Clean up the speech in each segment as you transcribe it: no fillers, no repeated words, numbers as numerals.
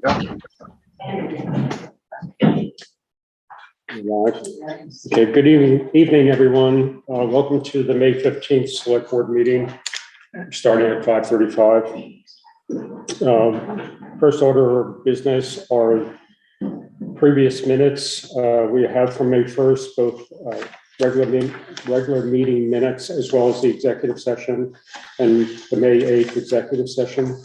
Right. Okay, good evening, everyone. Welcome to the May 15th Select Board meeting, starting at 5:35. First order of business are previous minutes. We have from May 1st, both regular meeting minutes as well as the executive session and the May 8th executive session.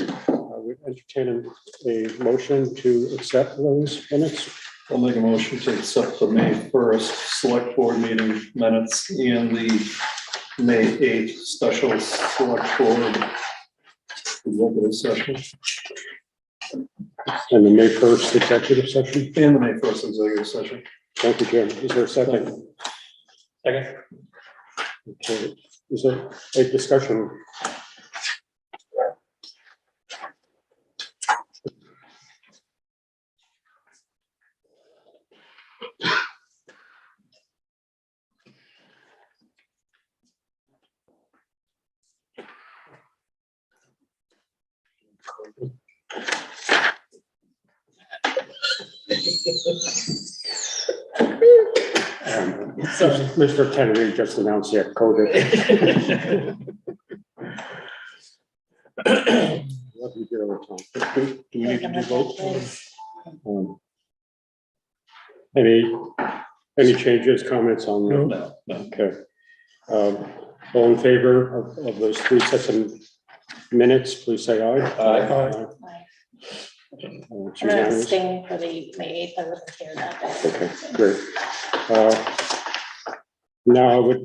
We entertain a motion to accept those minutes. I'll make a motion to accept the May 1st Select Board meeting minutes and the May 8th Special Select Board executive session. And the May 1st executive session. And the May 1st executive session. Thank you, Jim. Is there a second? Second. Okay. Is there a discussion? Mr. Kennedy just announced he had COVID. Love you dear all the time. Do we need to do vote? Any changes, comments on that? No. Okay. All in favor of those three sets of minutes, please say aye. Aye. I'm going to abstain for the May 8th. I wasn't here that day. Okay, great. Now I would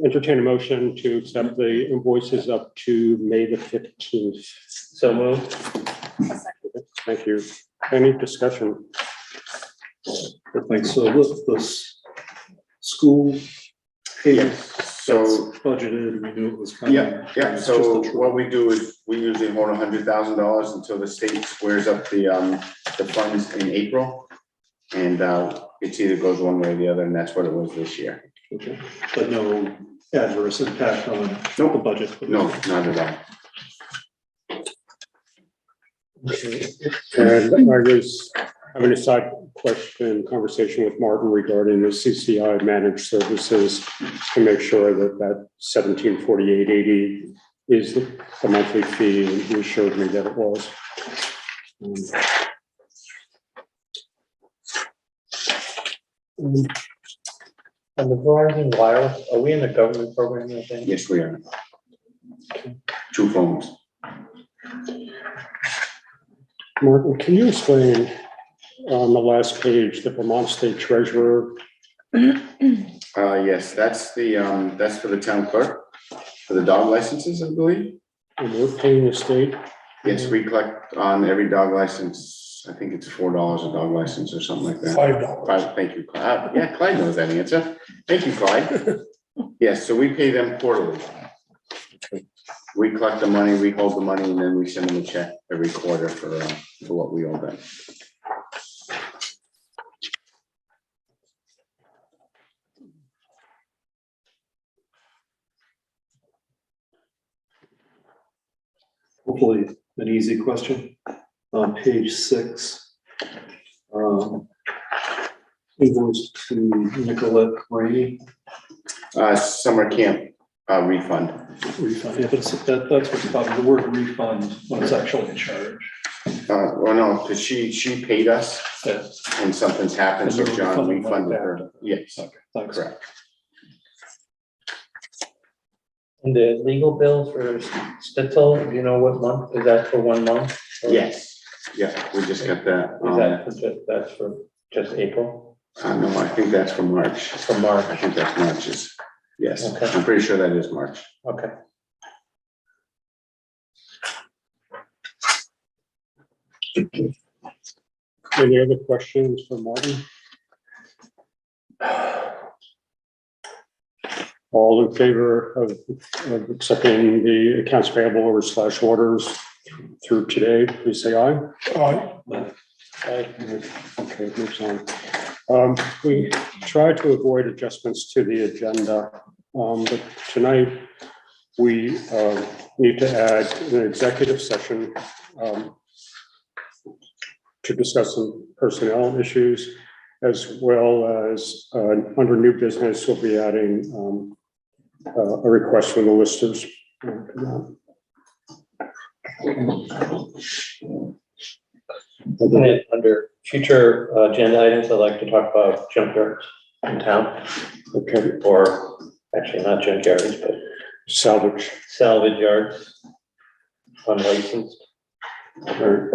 entertain a motion to accept the invoices up to May the 15th. So moved. Thank you. Any discussion? I think so. This school. So Budgeted, we knew it was coming. yeah. So what we do is we usually hold $100,000 until the state squares up the funds in April, and it either goes one way or the other, and that's what it was this year. Okay, but no adverse impact on Nope. the budget. No, not at all. And I was having a side conversation with Martin regarding the CCI managed services to make sure that that $1748.80 is the monthly fee, and he assured me that it was. On the Verizon Wireless, are we in the government program, I think? Yes, we are. 2 phones. Martin, can you explain on the last page, the Vermont State Treasurer? Yes, that's for the town clerk for the dog licenses, I believe. And we're paying the state? Yes, we collect on every dog license. I think it's $4 a dog license or something like that. $5. Thank you, Clyde. Yeah, Clyde knows that answer. Thank you, Clyde. Yes, so we pay them quarterly. We collect the money, we hold the money, and then we send them a check every quarter for what we owe them. Hopefully an easy question. On page 6, invoice to Nicolette Ray. Summer camp refund. Refund. Yeah, but that's what's about the word refund when it's actually a charge. Well, no, because she paid us Yeah. and something's happened, so And John refunded refunded back. her. Yes, Okay, thanks. correct. And the legal bills for Seto, do you know what month? Is that for 1 month? Or Yes, yeah, we just got that. Is that for that's for just April? No, I think that's for March. For March? I think that's March's. Yes, Okay. I'm pretty sure that is March. Okay. Any other questions for Martin? All in favor of accepting the accounts payable orders through today, please say aye. Aye. Okay, moves on. We try to avoid adjustments to the agenda, but tonight we need to add an executive session to discuss some personnel issues, as well as under new business, we'll be adding a request from the listers. And under future agenda items, I'd like to talk about junkyards in town, Okay, or actually not junkyards, but salvage. salvage yards, unlicensed. Right.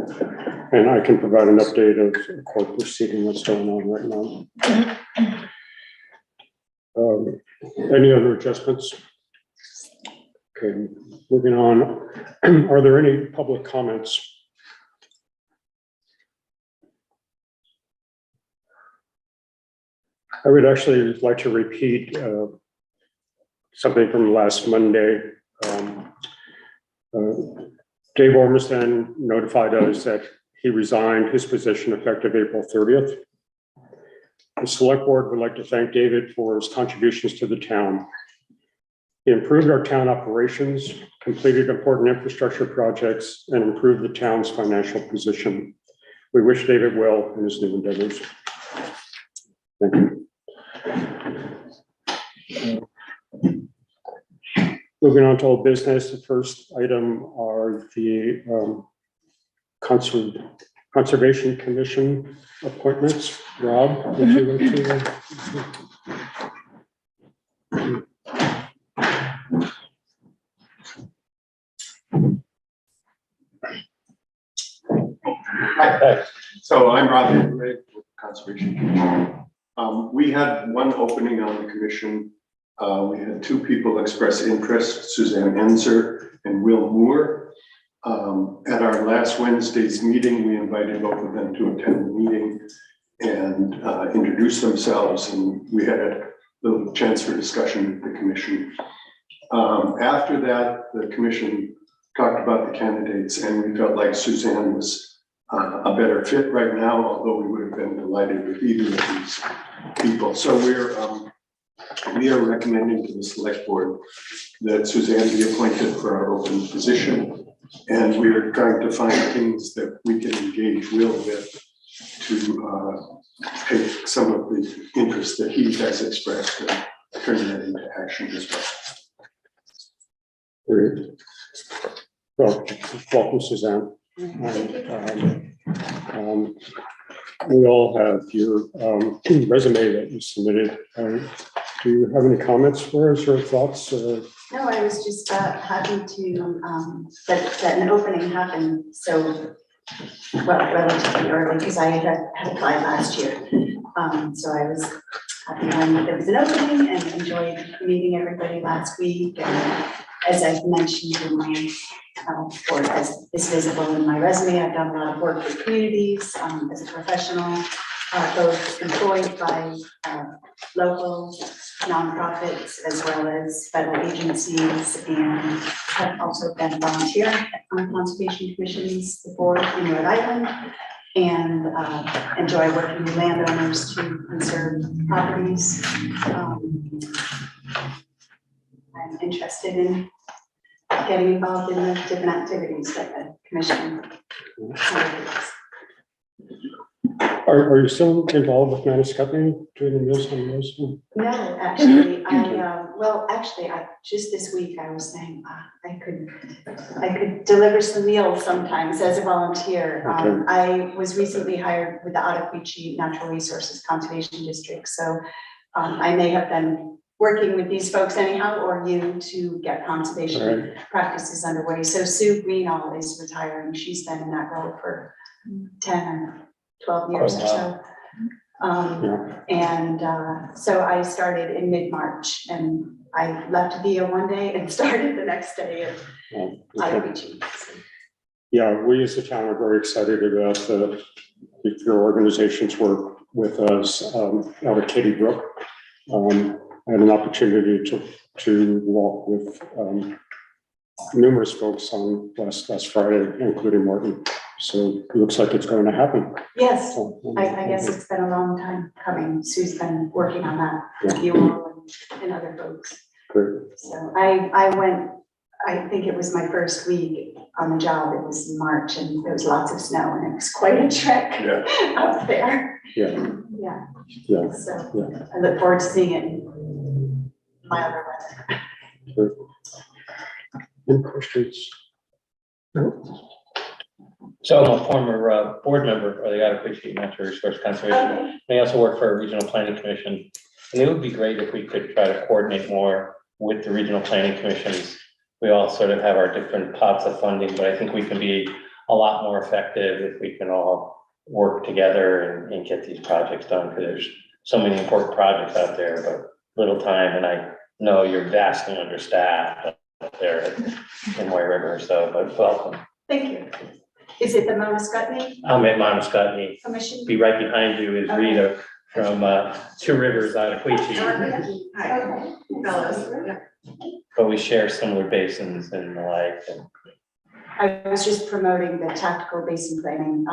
And I can provide an update of court proceeding that's going on right now. Any other adjustments? Okay, moving on. Are there any public comments? I would actually like to repeat something from last Monday. Dave Ormiston notified us that he resigned his position effective April 30th. The select board would like to thank David for his contributions to the town. He improved our town operations, completed important infrastructure projects, and improved the town's financial position. We wish David well in his new endeavors. Thank you. Moving on to old business, the first item are the Conservation Commission appointments. Rob, would you like to? Hi, so I'm Rob with Conservation Commission. We had one opening on the commission. We had two people express interest, Suzanne Enzer and Will Moore. At our last Wednesday's meeting, we invited both of them to attend the meeting and introduce themselves, and we had a little chance for discussion with the commission. After that, the commission talked about the candidates, and we felt like Suzanne was a better fit right now, although we would have been delighted with either of these people. So we are recommending to the select board that Suzanne be appointed for our open position. And we are trying to find things that we can engage Will with to take some of the interest that he has expressed and turn that into action as well. Great. Well, welcome, Suzanne. We all have your resume that you submitted. Do you have any comments for us or thoughts? No, I was just happy to that an opening happened so well relatively early, because I had applied last year. So I was happy when there was an opening and enjoyed meeting everybody last week. And as I've mentioned in my or as is visible in my resume, I've done a lot of work with communities as a professional, both employed by local nonprofits as well as federal agencies, and have also been a volunteer on conservation commissions before in Rhode Island, and enjoy working with landowners to conserve properties. I'm interested in getting involved in the different activities that the commission undertakes. Are you still involved with Manascutney doing the meals on those? No, actually, I just this week I was saying I could deliver some meals sometimes as a volunteer. Okay. I was recently hired with the Ottaquiche Natural Resources Conservation District, so I may have been working with these folks anyhow, or you, to get conservation practices underway. So Sue Greenall is retiring. She's been in that role for 10 or 12 years or so. So I started in mid-March, and I left VIA one day and started the next day at Ottaquiche. Yeah, we as a town are very excited about if your organizations work with us out of Katy Brook. I had an opportunity to walk with numerous folks on last Friday, including Martin. So it looks like it's going to happen. Yes, I guess it's been a long time coming. Sue's been working on that with you all and other folks. Great. So I went, I think it was my first week. on the job, it was March and there was lots of snow and it was quite a trek up there. Yeah, Yeah, yeah. so I look forward to seeing it in milder weather. Any questions? No? So I'm a former board member of the Ottawa State Natural Resource Conservation. Okay. I also work for a regional planning commission. And it would be great if we could try to coordinate more with the regional planning commissions. We all sort of have our different pots of funding, but I think we can be a lot more effective if we can all work together and get these projects done, because there's so many important projects out there, but little time, and I know you're vastly understaffed up there in White River, so, but welcome. Thank you. Is it the Monoscutney I'm at Monoscotney. Commission? Be right behind you is Rita from Two Rivers out of Quechee. Hi. Fellows. Yeah. But we share similar basins and the like. And I was just promoting the tactical basin planning,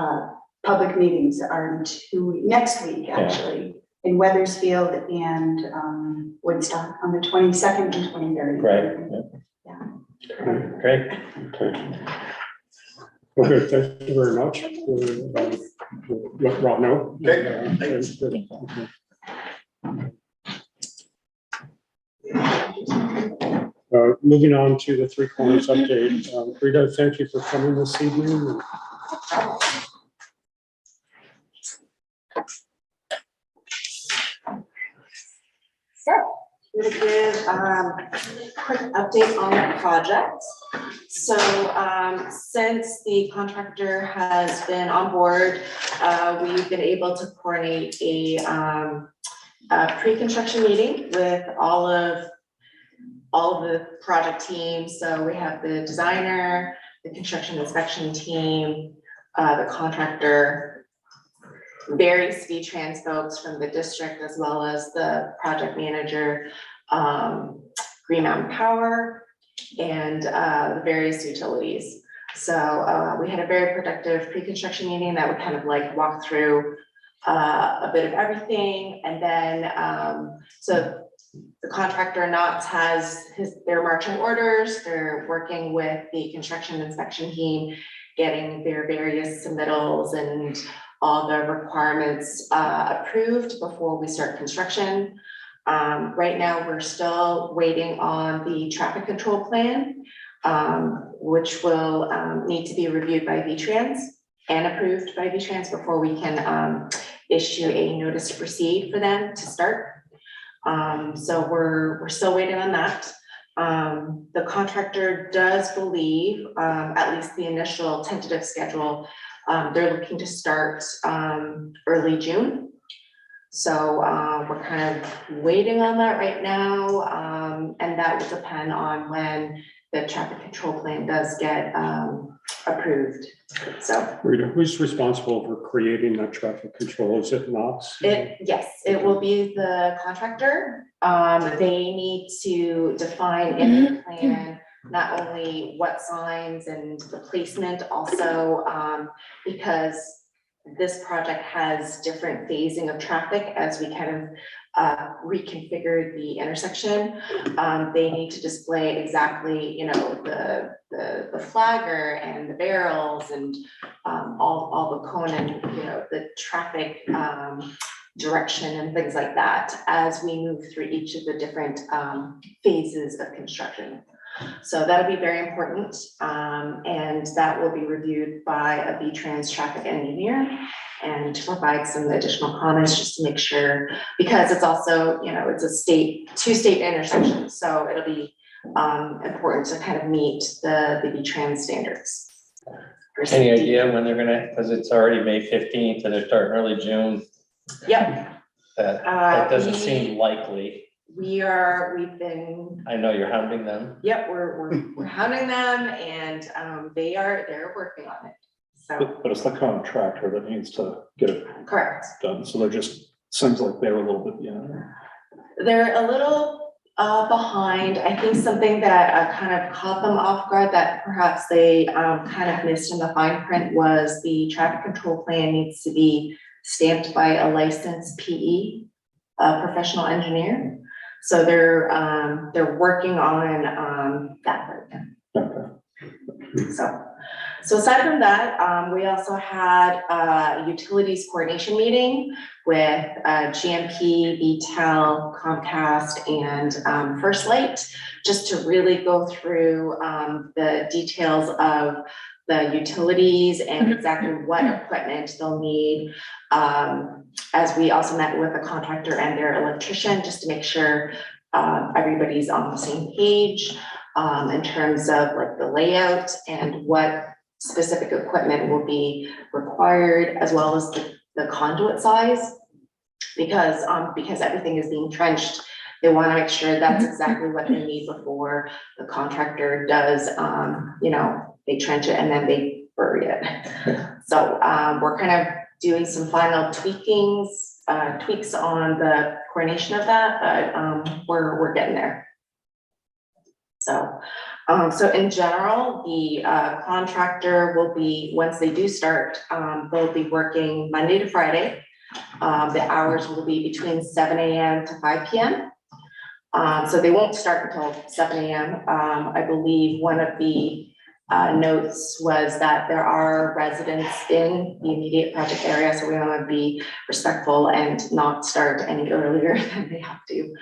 public meetings are next week, actually, in Weathersfield and Woodstock on the 22nd and 23rd. Right. Yeah. Great. Okay. Okay, thank you very much. Let Rob know. Okay. Moving on to the Three Corners update. Rita, thank you for coming this evening. So, I'm gonna give a quick update on the project. So since the contractor has been on board, we've been able to coordinate a pre-construction meeting with all of the project teams. So we have the designer, the construction inspection team, the contractor, various V-Trans folks from the district, as well as the project manager, Green Mountain Power, and the various utilities. So we had a very productive pre-construction meeting that would kind of like walk through a bit of everything. And then, so the contractor Knott's has their marching orders. They're working with the construction inspection team, getting their various submittals and all the requirements approved before we start construction. Right now, we're still waiting on the traffic control plan, which will need to be reviewed by V-Trans and approved by V-Trans before we can issue a notice to proceed for them to start. So we're still waiting on that. The contractor does believe, at least the initial tentative schedule, they're looking to start early June. So we're kind of waiting on that right now, and that will depend on when the traffic control plan does get approved. So Rita, who's responsible for creating that traffic control? Is it Knott's? yes, it will be the contractor. They need to define in the plan not only what signs and the placement, also because this project has different phasing of traffic as we kind of reconfigure the intersection. They need to display exactly, you know, the flagger and the barrels and all the cone and, you know, the traffic direction and things like that as we move through each of the different phases of construction. So that'll be very important, and that will be reviewed by a V-Trans traffic engineer and to provide some additional comments just to make sure, because it's also, you know, it's a two state intersection, so it'll be important to kind of meet the V-Trans standards. any idea when they're gonna, because it's already May 15th and they're starting early June. Yep. That doesn't seem likely. We've been, I know you're hounding them. yep, we're hounding them, and they're working on it. So But it's the contractor that needs to get it correct. done, so they're just, seems like they're a little bit, you know. They're a little behind. I think something that kind of caught them off guard that perhaps they kind of missed in the fine print was the traffic control plan needs to be stamped by a licensed PE, professional engineer. So they're working on that right now. Okay. So So aside from that, we also had a utilities coordination meeting with GMP, VTEL, Comcast, and First Light, just to really go through the details of the utilities and exactly what equipment they'll need. As we also met with the contractor and their electrician, just to make sure everybody's on the same page in terms of like the layout and what specific equipment will be required, as well as the conduit size, because everything is being trenched. They want to make sure that's exactly what they need before the contractor does, they trench it and then they bury it. So we're kind of doing some final tweaks on the coordination of that, but we're getting there. So in general, the contractor will be, once they do start, they'll be working Monday to Friday. The hours will be between 7 a.m. to 5 p.m. So they won't start until 7 a.m. I believe one of the notes was that there are residents in the immediate project area, so we want to be respectful and not start any earlier than they have to.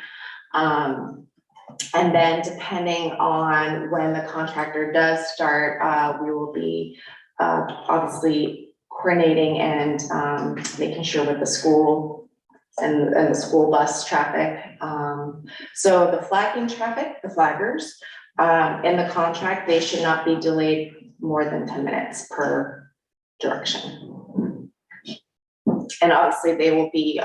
And then depending on when the contractor does start, we will be obviously coordinating and making sure with the school and the school bus traffic. So the flagging traffic, the flaggers, in the contract, they should not be delayed more than 10 minutes per direction. And obviously they will be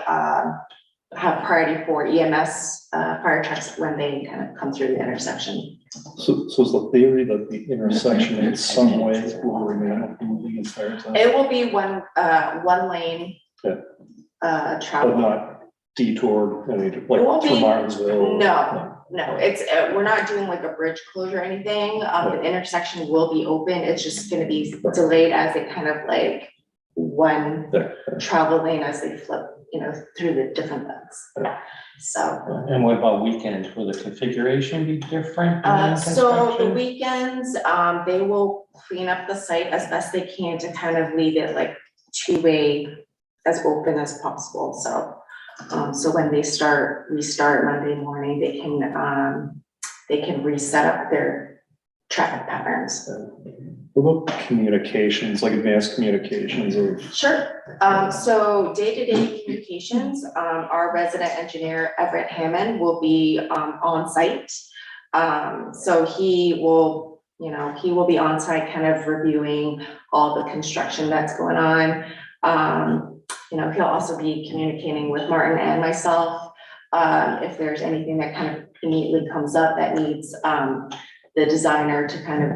have priority for EMS fire trucks when they kind of come through the intersection. So is the theory that the intersection in some way will remain open the entire time? It will be one lane travel. But not detoured, like It won't through be- Martinsville? No, it's we're not doing like a bridge closure or anything. The intersection will be open. It's just going to be delayed as they kind of like one travel lane as they flip, through the different lanes. So. And what about weekends? Will the configuration be different? So the weekends, they will clean up the site as best they can to kind of leave it like two-way, as open as possible. So when they restart Monday morning, they can reset up their traffic patterns. What about communications, like advanced communications of? Sure. So day-to-day communications, our resident engineer, Everett Hammond, will be on site. So he will be on site kind of reviewing all the construction that's going on. He'll also be communicating with Martin and myself if there's anything that kind of immediately comes up that needs the designer to kind of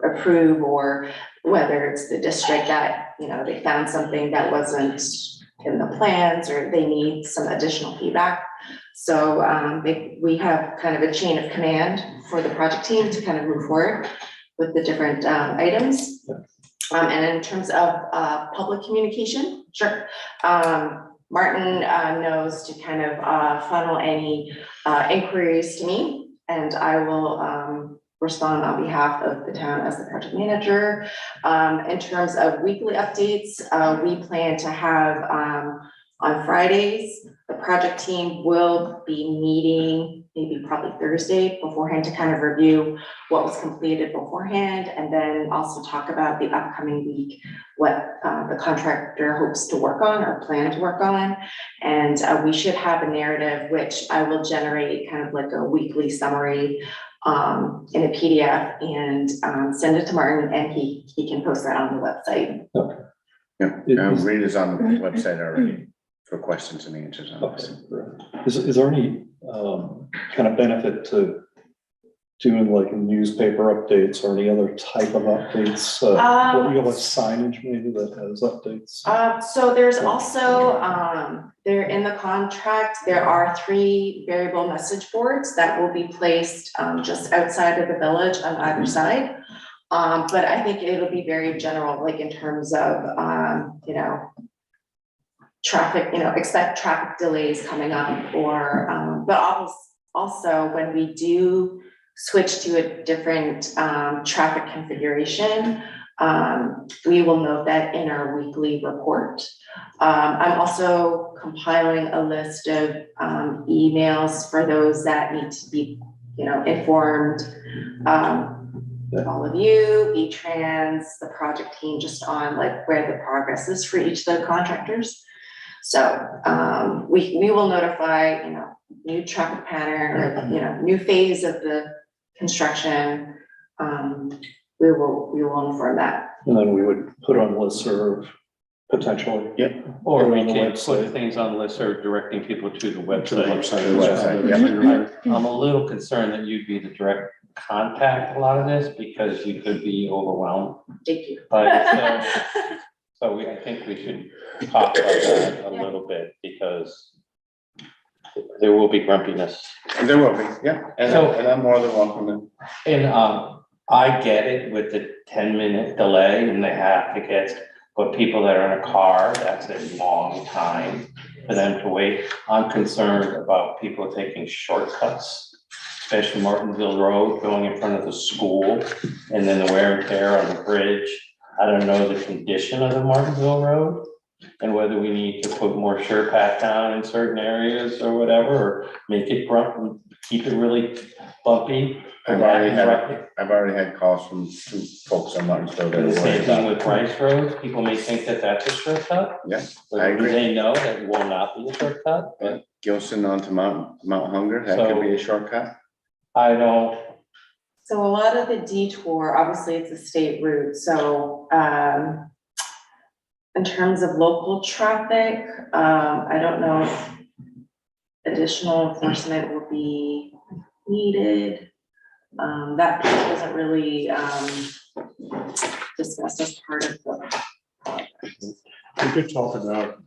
approve, or whether it's the district that, they found something that wasn't in the plans or they need some additional feedback. So we have kind of a chain of command for the project team to kind of move forward with the different items. And in terms of public communication, sure. Martin knows to kind of funnel any inquiries to me, and I will respond on behalf of the town as the project manager. In terms of weekly updates, we plan to have on Fridays, the project team will be meeting maybe probably Thursday beforehand to kind of review what was completed beforehand, and then also talk about the upcoming week, what the contractor hopes to work on or plan to work on. And we should have a narrative, which I will generate kind of like a weekly summary in a PDF and send it to Martin, and he can post that on the website. Okay. Yeah, Rita's on the website already for questions and answers on this. Is there any kind of benefit to doing like newspaper updates or any other type of updates? You'll have signage maybe that has updates? So there's also, there in the contract, there are 3 variable message boards that will be placed just outside of the village on either side. But I think it'll be very general, like in terms of, traffic, expect traffic delays coming up, or, but also when we do switch to a different traffic configuration, We will note that in our weekly report. I'm also compiling a list of emails for those that need to be, informed. All of you, V-Trans, the project team, just on like where the progress is for each of the contractors. So we will notify, new traffic pattern or, new phase of the construction. We will inform that. And then we would put on listserv potentially. Yep. Or we on the can website. put things on lists or directing people to the To the website. website. Yeah. I'm a little concerned that you'd be the direct contact a lot of this because you could be overwhelmed. Thank you. But I think we should talk about that a little bit because there will be grumpiness. And there will be, yeah, and I'm more than welcome to. And I get it with the 10-minute delay and they have tickets, but people that are in a car, that's a long time for them to wait. I'm concerned about people taking shortcuts, especially Martinville Road, going in front of the school, and then the wear and tear on the bridge. I don't know the condition of the Martinville Road and whether we need to put more Surepac down in certain areas or whatever, or make it keep it really bumpy. I've already had calls from two folks on Martinsville. And the same thing with Rice Road, people may think that that's a shortcut. Yes, I But agree. they know that it will not be a shortcut, but Gilson onto Mount Hunger, that could be a shortcut. I don't, So a lot of the detour, obviously it's a state route, so, in terms of local traffic, I don't know if additional enforcement will be needed. That piece wasn't really, discussed as part of the project. We did talk about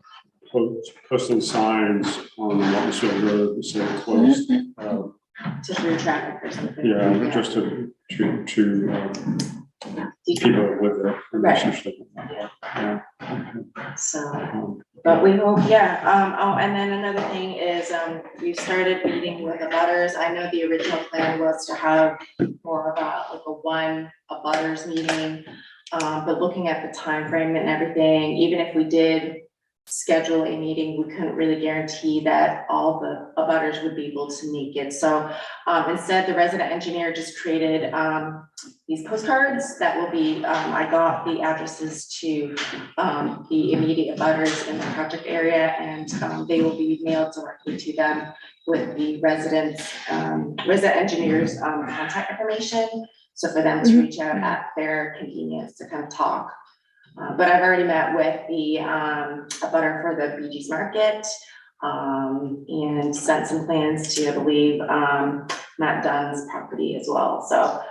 posting signs on the Martinsville Road that say closed. To through traffic or something. Yeah, just to people that live there. Right. Essentially. Yeah. So, but we hope, and then another thing is, we've started meeting with the butters. I know the original plan was to have more of a butters meeting. But looking at the time frame and everything, even if we did schedule a meeting, we couldn't really guarantee that all the abutters would be able to make it. So instead, the resident engineer just created these postcards that will be, I got the addresses to the immediate abutters in the project area, and they will be mailed directly to them with the resident engineer's contact information. So for them to reach out at their convenience to kind of talk. But I've already met with the abutter for the BG's Market and sent some plans to, I believe, Matt Dunn's property as well. So,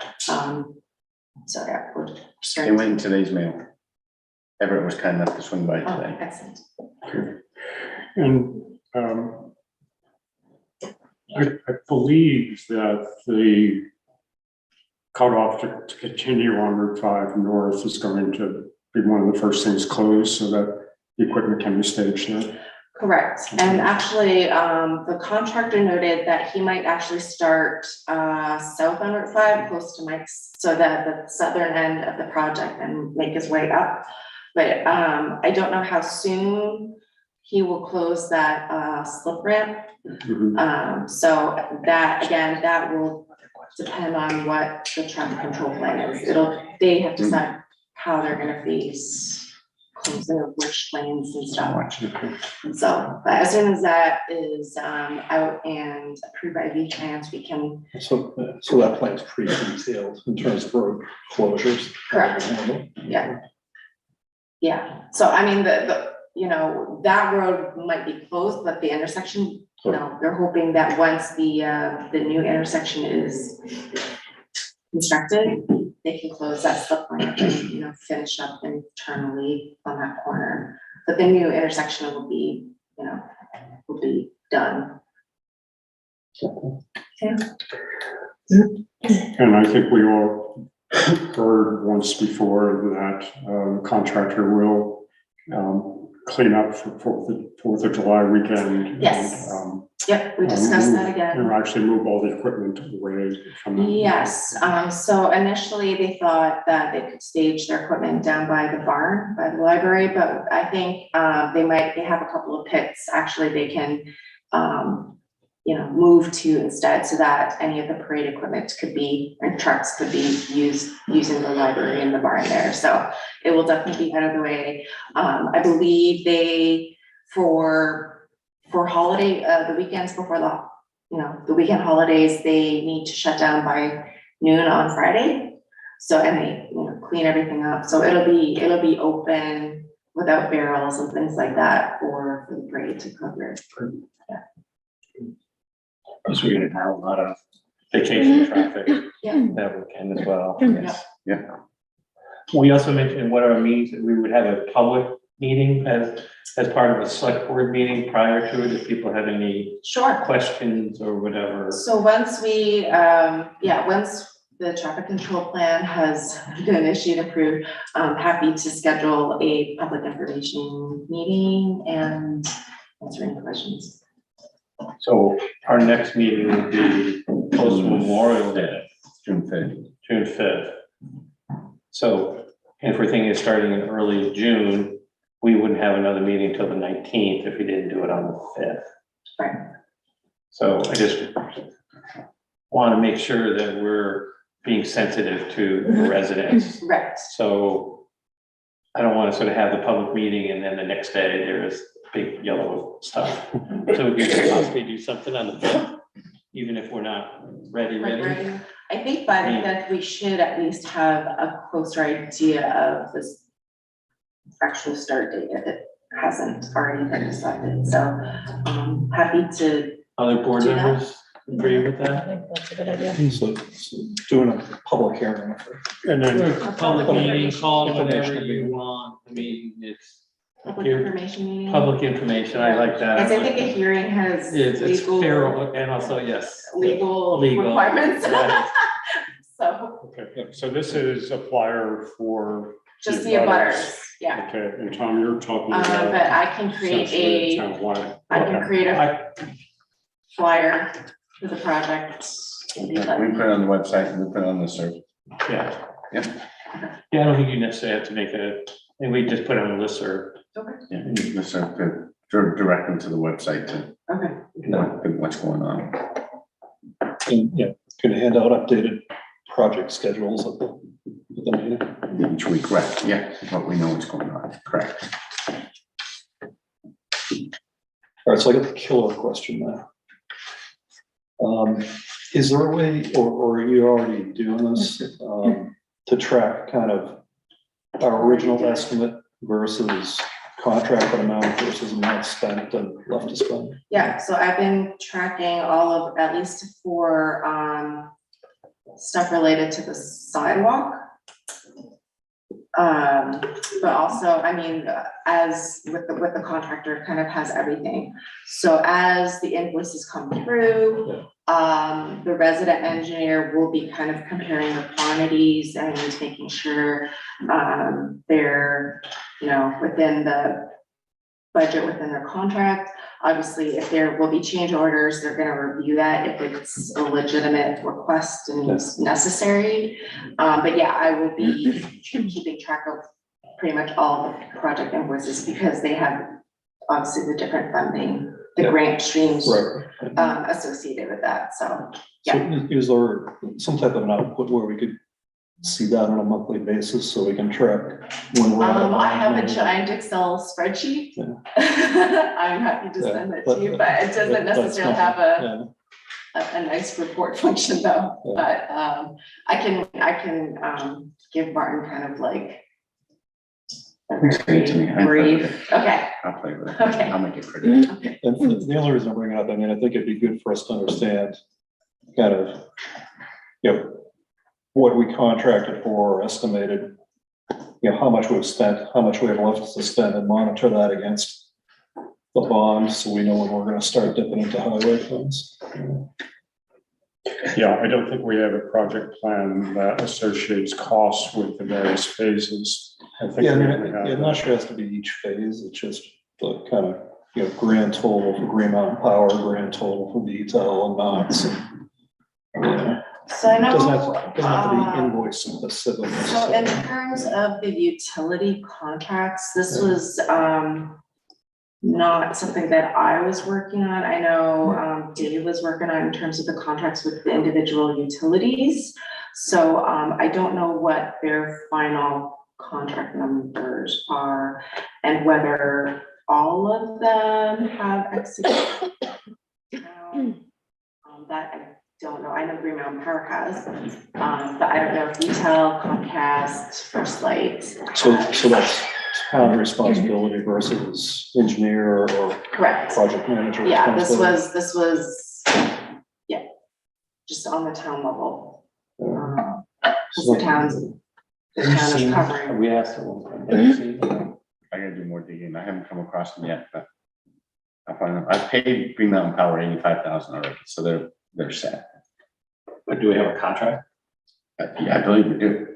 yeah, we're It starting. went in today's mail. Everett was kind enough to swing by Oh, today. excellent. And I believe that the cutoff to continue on Route 5 north is going to be one of the first things closed so that the equipment can be staged there. Correct. And actually, the contractor noted that he might actually start south on Route 5, close to Mike's, so that the southern end of the project, and make his way up. But I don't know how soon he will close that slip ramp. Mhm. So that, again, that will depend on what the traffic control plan is. They have to decide how they're gonna face closing of which lanes and stuff. So, but as soon as that is out and approved by V-Trans, we can. So that plan's pretty detailed in terms of road closures. Correct. Yeah. Yeah, so I mean, that road might be closed, but the intersection, they're hoping that once the new intersection is constructed, they can close that slip ramp and, finish up internally on that corner. But the new intersection will be done. Okay. And I think we all heard once before that contractor will clean up for 4th of July weekend. Yes. And, Yep, we discussed that again. And actually move all the equipment away from that. Yes, so initially they thought that they could stage their equipment down by the barn, by the library, but I think they have a couple of pits, actually they can move to instead, so that any of the parade equipment could be, and trucks could be used using the library and the barn there, so it will definitely be out of the way. I believe they, for holiday, the weekends before the weekend holidays, they need to shut down by noon on Friday. So, and they, clean everything up. So it'll be open without barrels and things like that for the parade to cover. So we're gonna have a lot of vacation traffic Yeah. that weekend as well. Yes. Yeah. We also mentioned what our meetings, that we would have a public meeting as part of a select board meeting prior to it, if people have any Sure. questions or whatever. So once once the traffic control plan has been issued, approved, I'm happy to schedule a public information meeting and answer any questions. So our next meeting will be post Memorial Day, June 5th. June 5th. So if we're thinking of starting in early June, we wouldn't have another meeting until the 19th if we didn't do it on the 5th. Right. So I just want to make sure that we're being sensitive to the residents. Right. So I don't want to sort of have the public meeting and then the next day there is big yellow stuff. So we could possibly do something on the 5th, even if we're not ready. I think by the 5th, we should at least have a closer idea of this actual start date if it hasn't already been decided. So happy to. Other board Do that. members agree with I that? think that's a good idea. So doing a public hearing. And then, Or public meeting, call it whatever Information you meeting. want. I mean, it's Public Your information meeting. public information. I like that. Because I think a hearing has It's legal, fair and also, yes. legal Legal. requirements. Right. So okay, so this is a flyer for. just the abutters, yeah. Okay, and Tom, you're talking about. But I can create essentially a, townwide. I can Okay. create a flyer for the project. and be We like- put it on the website and we put it on the server. Yeah. Yeah. Yeah, I don't think you necessarily have to make and we just put it on the listserv. Yeah, the server to direct them to the website to Okay, what's going on. And yeah, gonna hand out updated project schedules at the meeting. Each week, right, yeah, but we know what's going on, correct. All right, so I got the killer question now. Is there a way, or are you already doing this, to track kind of our original estimate versus contracted amount versus amount spent and left to spend? yeah, so I've been tracking all of, at least for stuff related to the sidewalk. But also, I mean, as with the contractor, kind of has everything. So as the invoices come through, the resident engineer will be kind of comparing the quantities and making sure they're, within the budget, within their contract. Obviously, if there will be change orders, they're gonna review that if it's a legitimate request and it's necessary. But yeah, I will be keeping track of pretty much all the project invoices because they have obviously the different funding, the grant streams Right. associated with that, so. So Yeah. is there some type of an output where we could see that on a monthly basis so we can track when we're? I have a giant Excel spreadsheet. Yeah. I'm happy to Yeah, send it but- to you, but it doesn't that's necessarily not- have Yeah. a nice report function though. Yeah. But I can give Martin kind of like a Explain to me. I play with brief, okay, I'll play with it. Okay. I'll make it pretty. okay. And the only reason I'm bringing it up, I mean, I think it'd be good for us to understand kind of, what we contracted for or estimated, how much we've spent, how much we have left to spend, and monitor that against the bond, so we know when we're gonna start dipping into highway funds. Yeah, I don't think we have a project plan that associates costs with the various phases. I think Yeah, I we mean, only have I'm not sure it has to be each phase, it's just the kind of you know, grand total for Green Mountain Power, grand total for VIII and knots. So I know. Doesn't have to be invoice specific. So in terms of the utility contracts, this was not something that I was working on. I know Dave was working on in terms of the contracts with the individual utilities. So I don't know what their final contract numbers are and whether all of them have executed. That I don't know. I know Green Mountain Power has, but I don't know if Retail, Comcast, First Light. So that's town responsibility versus engineer or Correct. project manager. Yeah, this responsibility. was, yeah, just on the town level. Because the town is covering. We asked at one point. Have you seen them? I gotta do more digging. I haven't come across them yet, but I'll find them. I've paid Green Mountain Power 85,000 already, so they're set. But do we have a contract? Yeah, I believe we do.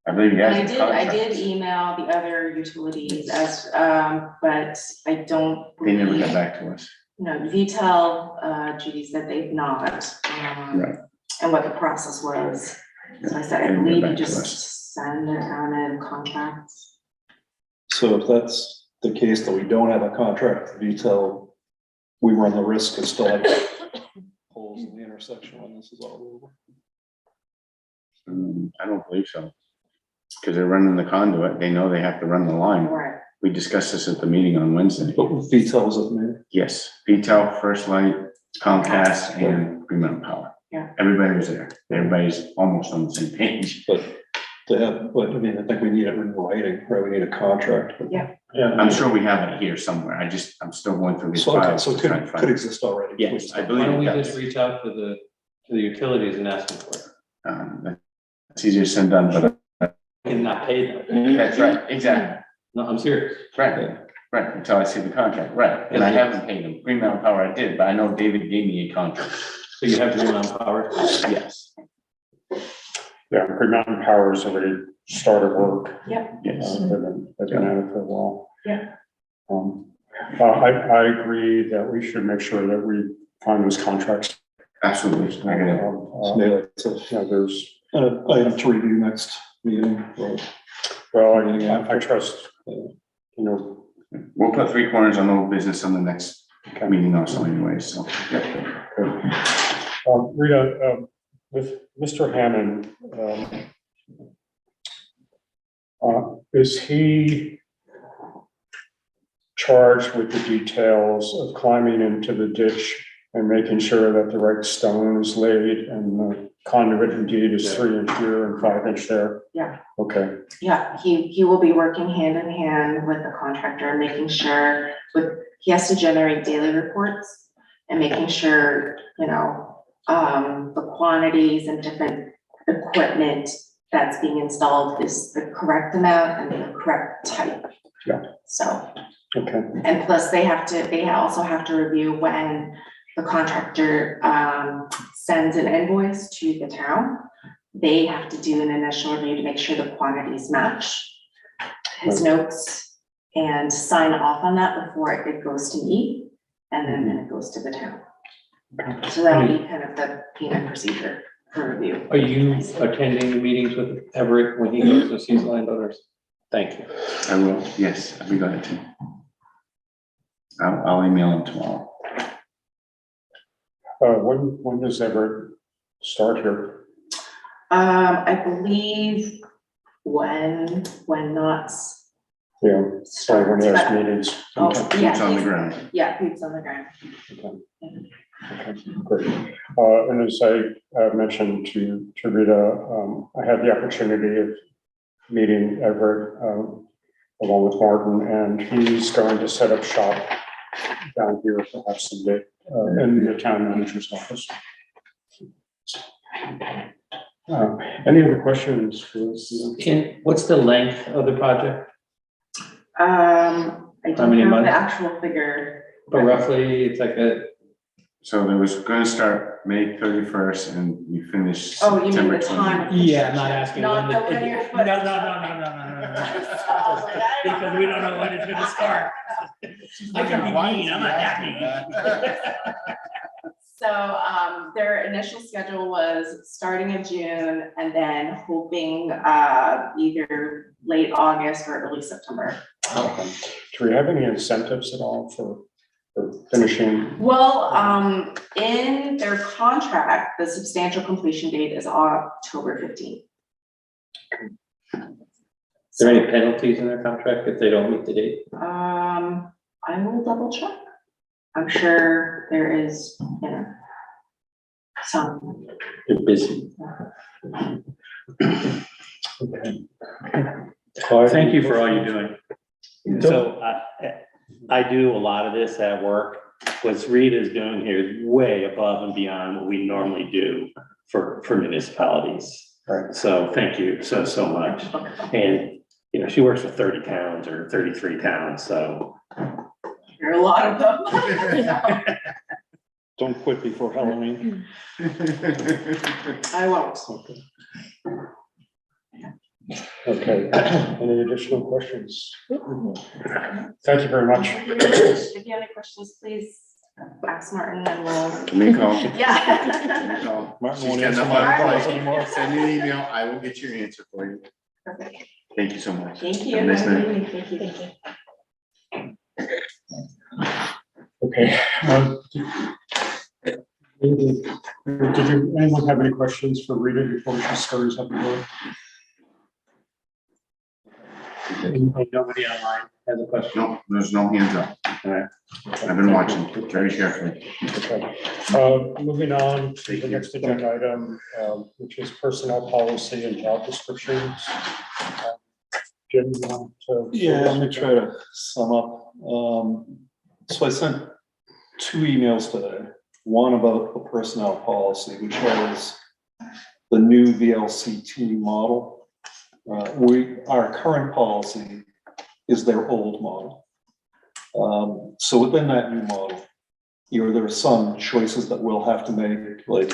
I believe you guys. I have did, I did contracts. email the other utilities as, but I don't. They never believe- got back to us. No, VTEL, Judy said they've not, Right. and what the process was. So I said, I They didn't get believe you back to us. just send it out in contracts. So if that's the case, that we don't have a contract with VIII, we run the risk of still having holes in the intersection when this is all over. I don't believe so. Because they're running the conduit. They know they have to run the line. Right. We discussed this at the meeting on Wednesday. But with VIII, is it me? Yes, VTEL, First Light, Comcast, and Green Mountain Power. Yeah. Everybody was there. Everybody's almost on the same page. But I mean, I think we need it in writing, right? We need a contract. But- Yeah. I'm sure we have it here somewhere. I'm still going through these So, okay, files. so to it try and could find it. exist already. Yes, I Why believe don't we it just does. reach out to the utilities and ask them for it? It's easier said than done, but And not pay them. that's right, exactly. No, I'm serious. Right, right, until I see the contract, right. And I haven't paid them. Green Mountain Power I did, but I know David gave me a contract. So you have Green Mountain Power? Yes, Yeah, Green Mountain Power's already started work. yes. They've been at it for a while. Yeah. I agree that we should make sure that we find those contracts. Absolutely. I gotta- Maybe it's a Yeah, there's, item to review next meeting. Right? well, I trust, you know, We'll put 3 corners on old business on the next meeting also anyway, so. Yep. Rita, with Mr. Hammond, is he charged with the details of climbing into the ditch and making sure that the right stone is laid and the conduit indeed is 3 inch here and 5 inch there? Yeah. Okay, Yeah, he will be working hand in hand with the contractor, making sure he has to generate daily reports and making sure, you know, the quantities and different equipment that's being installed is the correct amount and the correct type. Yeah. So, okay, and plus they also have to review when the contractor sends an invoice to the town. They have to do an initial review to make sure the quantities match his notes and sign off on that before it goes to me, and then it goes to the town. So that'll be kind of the payment procedure for review. Are you attending the meetings with Everett when he goes to see his landowners? Thank you. I will, yes, I'll be glad to. I'll email him tomorrow. when does Everett start here? I believe when Knott's. Yeah, sorry, when he has meetings. Oh, Okay. yeah, Boots on the he's- ground. Yeah, boots on the ground. Okay, great. And as I mentioned to Rita, I had the opportunity of meeting Everett along with Martin, and he's going to set up shop down here perhaps someday in the town manager's office. Any other questions for us? And what's the length of the project? I How don't many have months? the actual figure. But roughly, it's like So there was gonna start May 31st and you finish. Oh, you mean September the time? 20th. Yeah, I'm not asking. Not when the the- linear No, foot. no. I Because we don't know when it's gonna start. I can be mean, I'm not happy. So, their initial schedule was starting in June and then hoping, either late August or early September. Do we have any incentives at all for finishing? Well, in their contract, the substantial completion date is October 15th. Is there any penalties in their contract if they don't meet the date? I will double check. I'm sure there is, you know, some. You're busy. Okay. Thank you for all you're doing. So I do a lot of this at work. What Rita is doing here is way above and beyond what we normally do for municipalities. Right. So thank you so much. And, you know, she works with 30 towns or 33 towns, so. There are a lot of them. Don't quit before Halloween. I won't. Okay, any additional questions? Thank you very much. If you have any questions, please ask Martin and we'll. Give me a call. Yeah. No, Martin she's won't got answer enough my on her calls plate. anymore. Send me an email, I will get your answer for you. Perfect. Thank you so much. Thank you. Have a nice Have a night. good evening. Thank you. Okay. Did anyone have any questions for Rita before she stirs up the board? Nobody online has a question? No, there's no hands up. All right. I've been watching very carefully. Okay. Moving on to the next agenda item, which is personnel policy and job descriptions. Jim, you want to? Yeah, let me try to sum up. So I sent 2 emails today. One about the personnel policy, which has the new VLCT model. Our current policy is their old model. So within that new model, there are some choices that we'll have to make, like,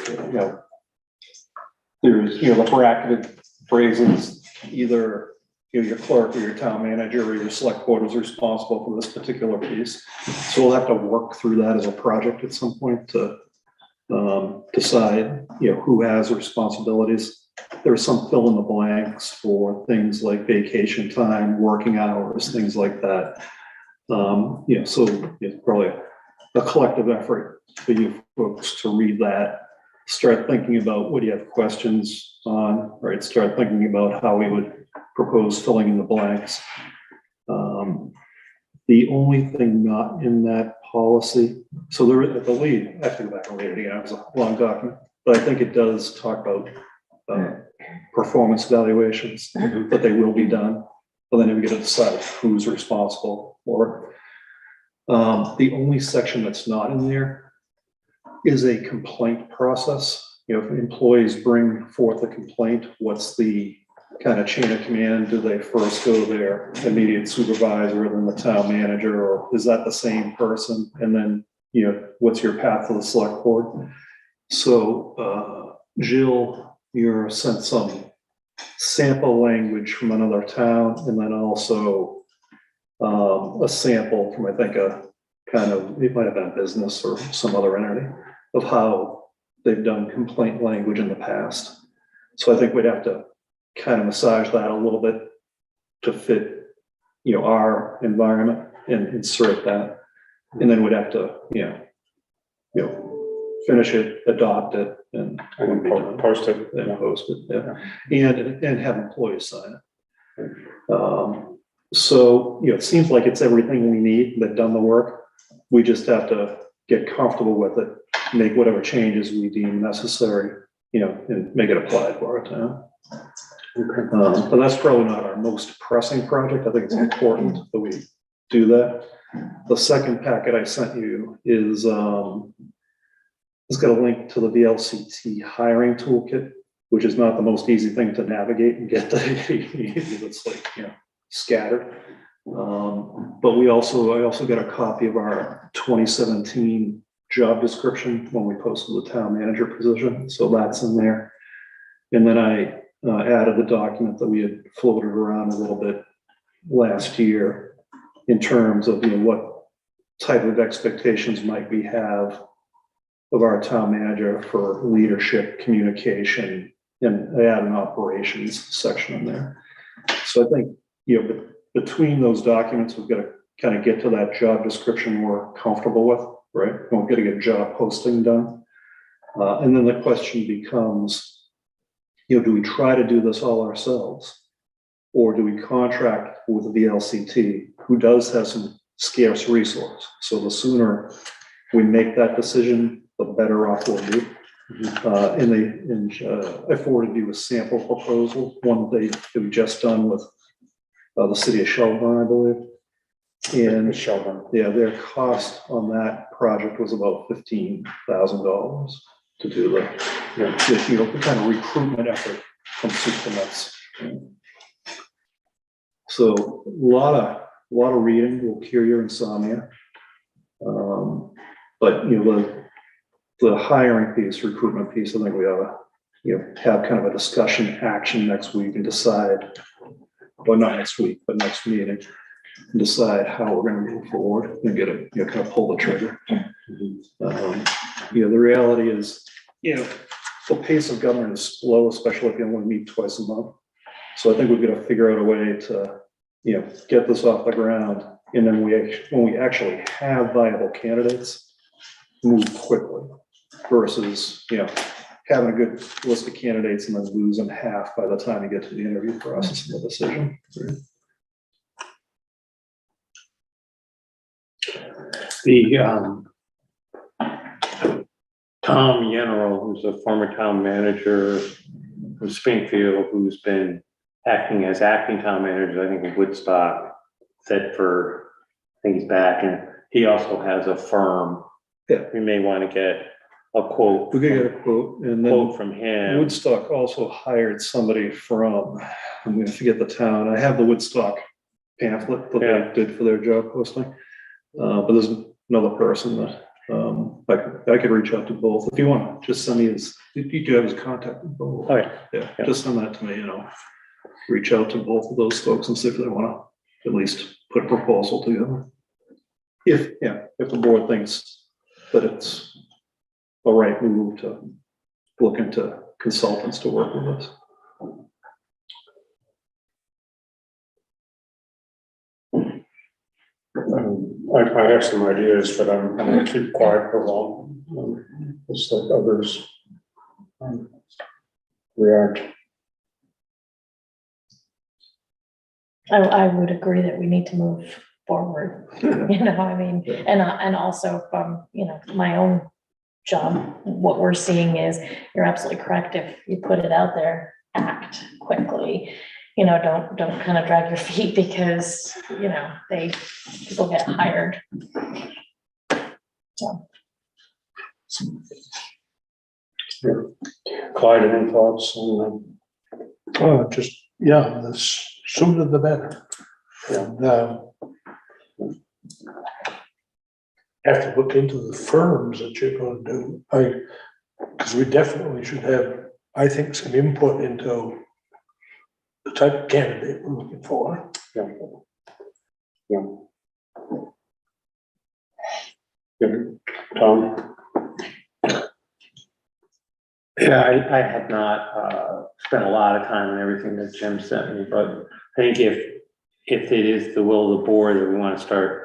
there's, the bracketed phrases, either your clerk or your town manager or your select board is responsible for this particular piece. So we'll have to work through that as a project at some point to decide, who has responsibilities. There's some fill in the blanks for things like vacation time, working hours, things like that. So it's probably a collective effort for you folks to read that, start thinking about what you have questions on, right? Start thinking about how we would propose filling in the blanks. The only thing not in that policy, so there, I believe, I have to go back and read it again, it was a long document, but I think it does talk about performance evaluations, that they will be done, but then we get to decide who's responsible for it. The only section that's not in there is a complaint process. If employees bring forth a complaint, what's the kind of chain of command? Do they first go to their immediate supervisor, then the town manager, or is that the same person? And then, what's your path to the select board? So, Jill, you're sent some sample language from another town, and then also a sample from, I think, it might have been a business or some other entity, of how they've done complaint language in the past. So I think we'd have to kind of massage that a little bit to fit, our environment and insert that. And then we'd have to, finish it, adopt it, and Post it. and post it, yeah. And have employees sign it. So, it seems like it's everything we need. They've done the work. We just have to get comfortable with it, make whatever changes we deem necessary, and make it applied for our town. But that's probably not our most pressing project. I think it's important that we do that. The second packet I sent you is, it's got a link to the VLCT hiring toolkit, which is not the most easy thing to navigate and get. It's like, scattered. But I also got a copy of our 2017 job description when we posted the town manager position, so that's in there. And then I added the document that we had floated around a little bit last year in terms of, what type of expectations might we have of our town manager for leadership, communication, and I add an operations section in there. So I think, between those documents, we've got to kind of get to that job description we're comfortable with, right? We're going to get job posting done. And then the question becomes, do we try to do this all ourselves? Or do we contract with the VLCT, who does have some scarce resource? So the sooner we make that decision, the better off we'll be. And I forwarded you a sample proposal, one that we just done with the city of Shelburne, I believe. And Shelburne. yeah, their cost on that project was about $15,000 to do the kind of recruitment effort from soup to nuts. So a lot of reading will cure your insomnia. But the hiring piece, recruitment piece, I think we ought to have kind of a discussion action next week and decide, well, not next week, but next meeting, and decide how we're going to move forward and get it, kind of pull the trigger. The reality is, the pace of government is slow, especially if you only meet twice a month. So I think we've got to figure out a way to, get this off the ground. And then when we actually have viable candidates, move quickly versus, having a good list of candidates and then losing half by the time you get to the interview process and the decision. The Tom Yenero, who's a former town manager from Springfield, who's been acting as acting town manager, I think in Woodstock, Thetford, I think he's back, and he also has a firm. Yeah. We may want to get a quote. We could get a quote, and then From him. Woodstock also hired somebody from, I'm going to forget the town. I have the Woodstock pamphlet that they did for their job posting. But there's another person that I could reach out to both. If you want, just send me you do have his contact info. Oh, yeah. Just send that to me, reach out to both of those folks and see if they want to at least put a proposal together. If the board thinks that it's the right move to look into consultants to work with us. I have some ideas, but I'm going to keep quiet for long. Just let others react. I would agree that we need to move forward, and also from, my own job, what we're seeing is, you're absolutely correct. If you put it out there, act quickly, don't kind of drag your feet because, people get hired. So. Clyde, any thoughts on The sooner the better. And have to look into the firms that you're going to do. Because we definitely should have, I think, some input into the type of candidate we're looking for. Yeah. Good. Tom? Yeah, I have not spent a lot of time on everything that Jim sent me, but I think if it is the will of the board that we want to start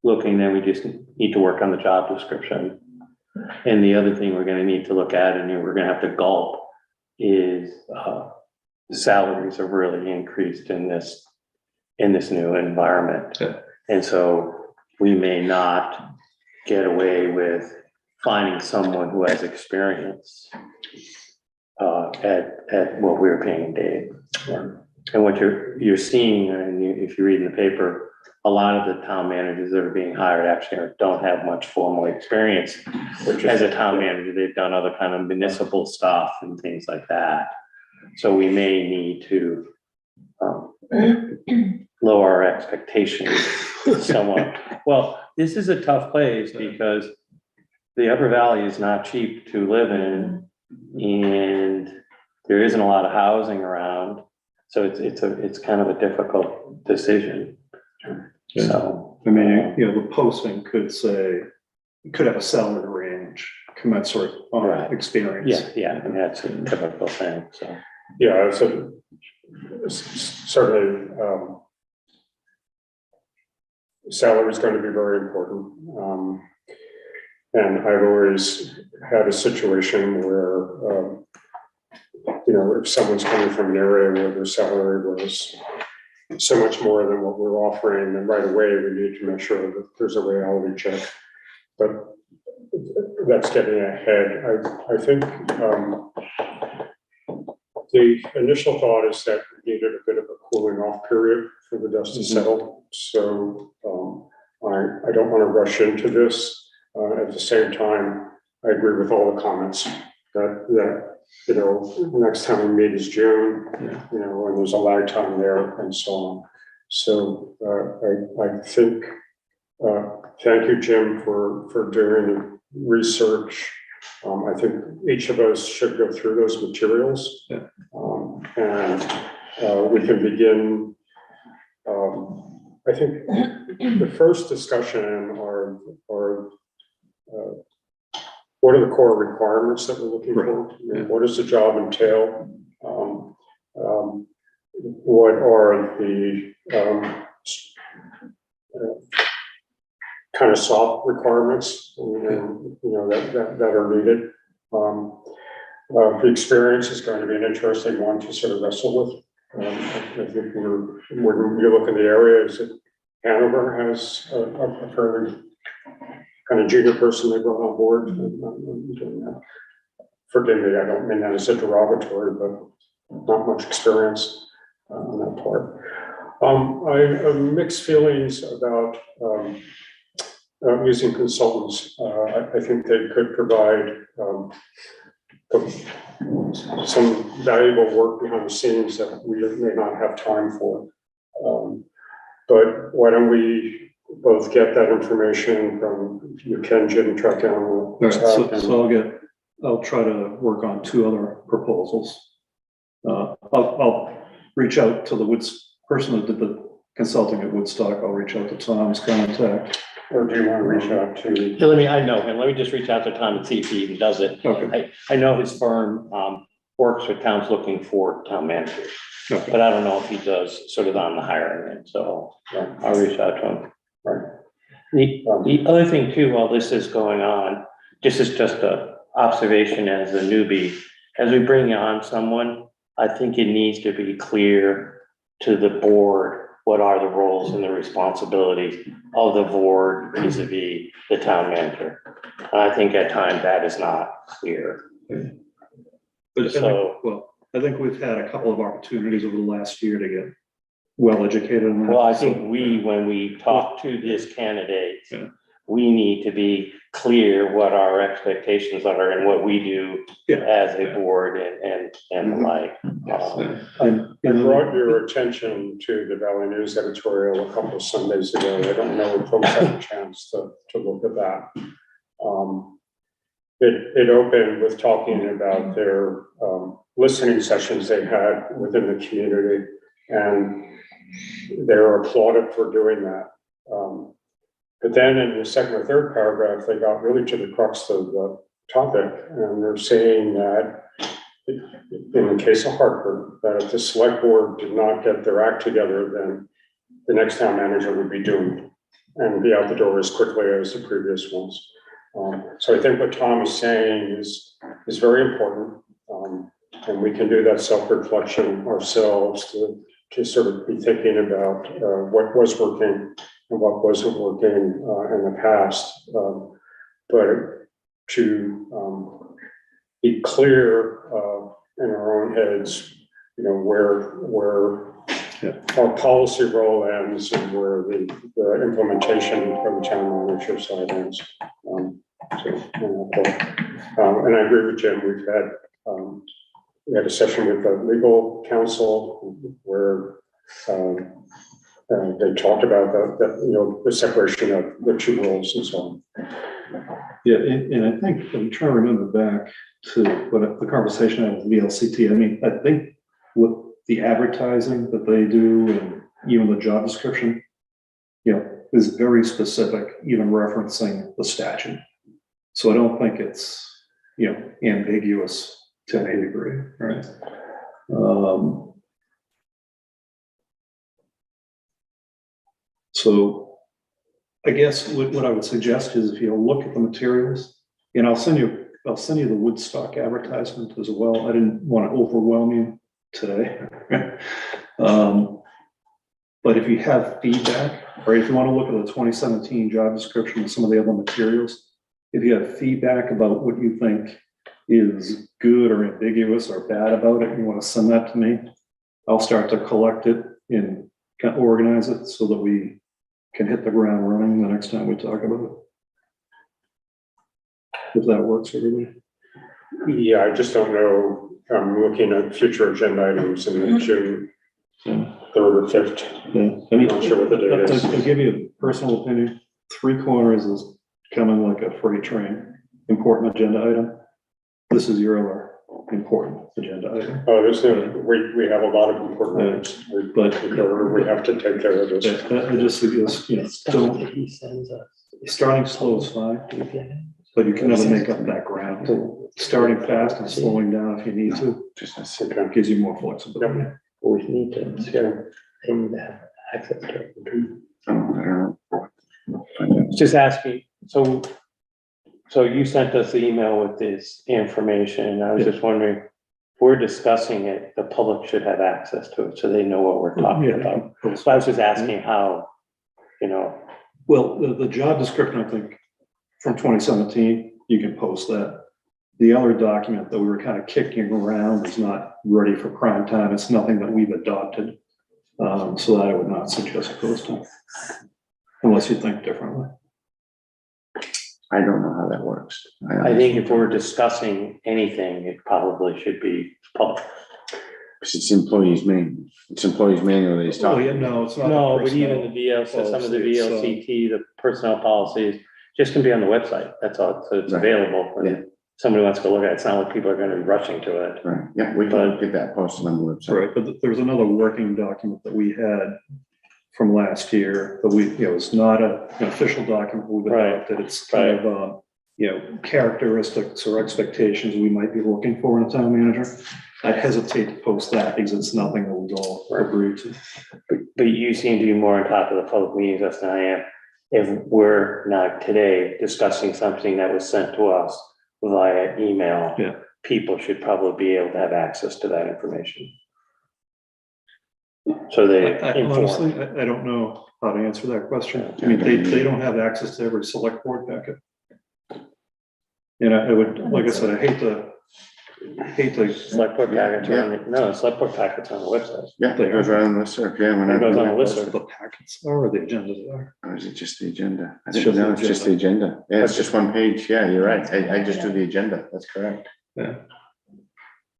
looking, then we just need to work on the job description. And the other thing we're going to need to look at, and we're going to have to gulp, is salaries have really increased in this new environment. Yeah. And so we may not get away with finding someone who has experience at what we were paying Dave. And what you're seeing, and if you read in the paper, a lot of the town managers that are being hired actually don't have much formal experience as a town manager. They've done other kind of municipal stuff and things like that. So we may need to lower our expectations somewhat. Well, this is a tough place because the Upper Valley is not cheap to live in, and there isn't a lot of housing around. So it's kind of a difficult decision. Yeah. So, I mean, you know, the posting could say, could have a salary range commensurate on Right. experience. yeah, I mean, that's a typical thing, so. Yeah, so certainly, salary is going to be very important. And I've always had a situation where, you know, if someone's coming from an area where their salary was so much more than what we're offering, then right away we need to make sure that there's a reality check. But that's getting ahead. I think the initial thought is that we needed a bit of a cooling off period for the dust to settle. So I don't want to rush into this. At the same time, I agree with all the comments that you know, next time we meet is June, you know, and there's a lag time there and so on. So I think, thank you, Jim, for doing the research. I think each of us should go through those materials. Yeah. And we can begin, I think the first discussion are what are the core requirements that we're looking for? I mean, what does the job entail? What are the kind of soft requirements, and you know, that are needed? The experience is going to be an interesting one to sort of wrestle with. I think when you look in the areas that Hanover has a fairly kind of junior person they brought on board. Forgive me, I don't mean that as a derogatory, but not much experience on that part. I have mixed feelings about using consultants. I think they could provide some valuable work behind the scenes that we may not have time for. But why don't we both get that information from you, Ken, Jim, track down. All right, so I'll try to work on 2 other proposals. I'll reach out to the person that did the consulting at Woodstock. I'll reach out to Tom's contact. Or do you want to reach out to? Yeah, I know him. Let me just reach out to Tom and see if he even does it. Okay. I know his firm works with towns looking for town managers, Okay. but I don't know if he does sort of on the hiring end. So I'll reach out to him. Right. The other thing too, while this is going on, this is just a observation as a newbie. As we bring on someone, I think it needs to be clear to the board what are the roles and the responsibilities of the board vis-a-vis the town manager. And I think at times that is not clear. But I think we've had a couple of opportunities over the last year to get well educated on that. Well, I think when we talk to this candidate, we need to be clear what our expectations are and what we do as a board and the like. I brought your attention to the Valley News editorial a couple of Sundays ago. I don't know if folks had a chance to look at that. It opened with talking about their listening sessions they had within the community, and they were applauded for doing that. But then in the second or third paragraph, they got really to the crux of the topic, and they're saying that in the case of Hartford, that if the select board did not get their act together, then the next town manager would be doomed and be out the door as quickly as the previous ones. So I think what Tom is saying is very important, and we can do that self-reflection ourselves to sort of be thinking about what was working and what wasn't working in the past, but to be clear in our own heads, you know, where our policy role ends and where the implementation of the town manager side ends. And I agree with Jim. We had a session with the legal counsel where they talked about the separation of the 2 roles and so on. Yeah, and I think, I'm trying to remember back to what the conversation I had with VLCT. I mean, I think with the advertising that they do and even the job description, you know, is very specific, even referencing the statute. So I don't think it's, you know, ambiguous to any degree, right? So I guess what I would suggest is if you look at the materials, and I'll send you the Woodstock advertisement as well. I didn't want to overwhelm you today. But if you have feedback, or if you want to look at the 2017 job description and some of the other materials, if you have feedback about what you think is good or ambiguous or bad about it, you want to send that to me, I'll start to collect it and kind of organize it so that we can hit the ground running the next time we talk about it. If that works for everybody. Yeah, I just don't know. I'm looking at future agenda items in June 3rd or 5th. Yeah, I mean, Not sure what the date is. I'll give you a personal opinion. 3/4 is coming like a freight train, important agenda item. This is your other important agenda item. Oh, we have a lot of important items. We have to take care of this. I just suggest, you know, don't, He sends us. starting slow is fine, but you can never make up that ground. Starting fast and slowing down if you need to, Just a it second. gives you more flexibility. We need to, they need to have access to it. I don't know. Just asking, so you sent us the email with this information, and I was just wondering, if we're discussing it, the public should have access to it, so they know what we're talking about. So I was just asking how, you know, Well, the job description, I think, from 2017, you can post that. The other document that we were kind of kicking around is not ready for prime time. It's nothing that we've adopted. So that I would not suggest posting, unless you think differently. I don't know how that works. I think if we're discussing anything, it probably should be public. It's employees manual. It's employees manual that he's Oh, talking. yeah, no, it's not. No, the but even personnel the VL, some of the policy, it's, VLCT, the personnel policies, just can be on the website, that's all, so it's Right. available. Yeah. And somebody wants to look at it, it's not like people are gonna be rushing to it. Right, yeah, we can get that posted on the website. Right, but there's another working document that we had from last year, that we, you know, it's not an official document we've Right. adopted. It's kind of, you know, characteristics or expectations we might be looking for in a town manager. I hesitate to post that because it's nothing that we've all agreed to. But you seem to be more on top of the public meetings than I am. If we're not today discussing something that was sent to us via email, Yeah. people should probably be able to have access to that information. So they Honestly, inform. I don't know how to answer that question. I mean, they don't have access to every select board packet. And I would, like I said, I hate to. Select board packets are on the, no, select board packets on the website. Yeah, it goes right on the list, yeah. when It goes on the I- list. The packets are, or the agendas are. Or is it just the agenda? I It's think, just no, the it's just the agenda. Yeah, it's just one page. Yeah, you're right. I just do the agenda. That's correct. Yeah.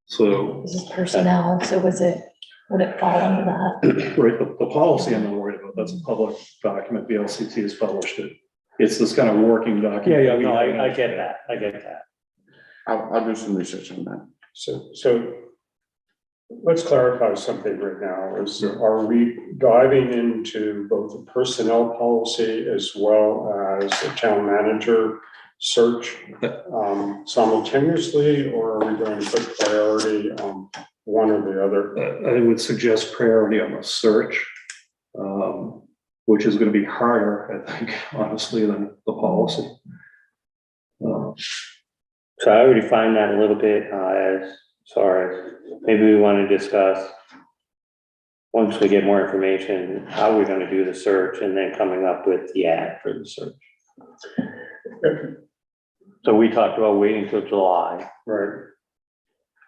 So, This is personnel, so would it fall under that? right, the policy I'm not worried about, that's a public document, VLCT has published it. It's this kind of working document. Yeah, no, I get that, I get that. I'll do some research on that. So let's clarify something right now. Are we diving into both the personnel policy as well as the town manager search simultaneously, or are we going to put priority on one or the other? I would suggest priority on the search, which is gonna be harder, I think, honestly, than the policy. So I already find that a little bit, maybe we want to discuss, once we get more information, how we're gonna do the search, and then coming up with the ad for the search. So we talked about waiting till July. Right.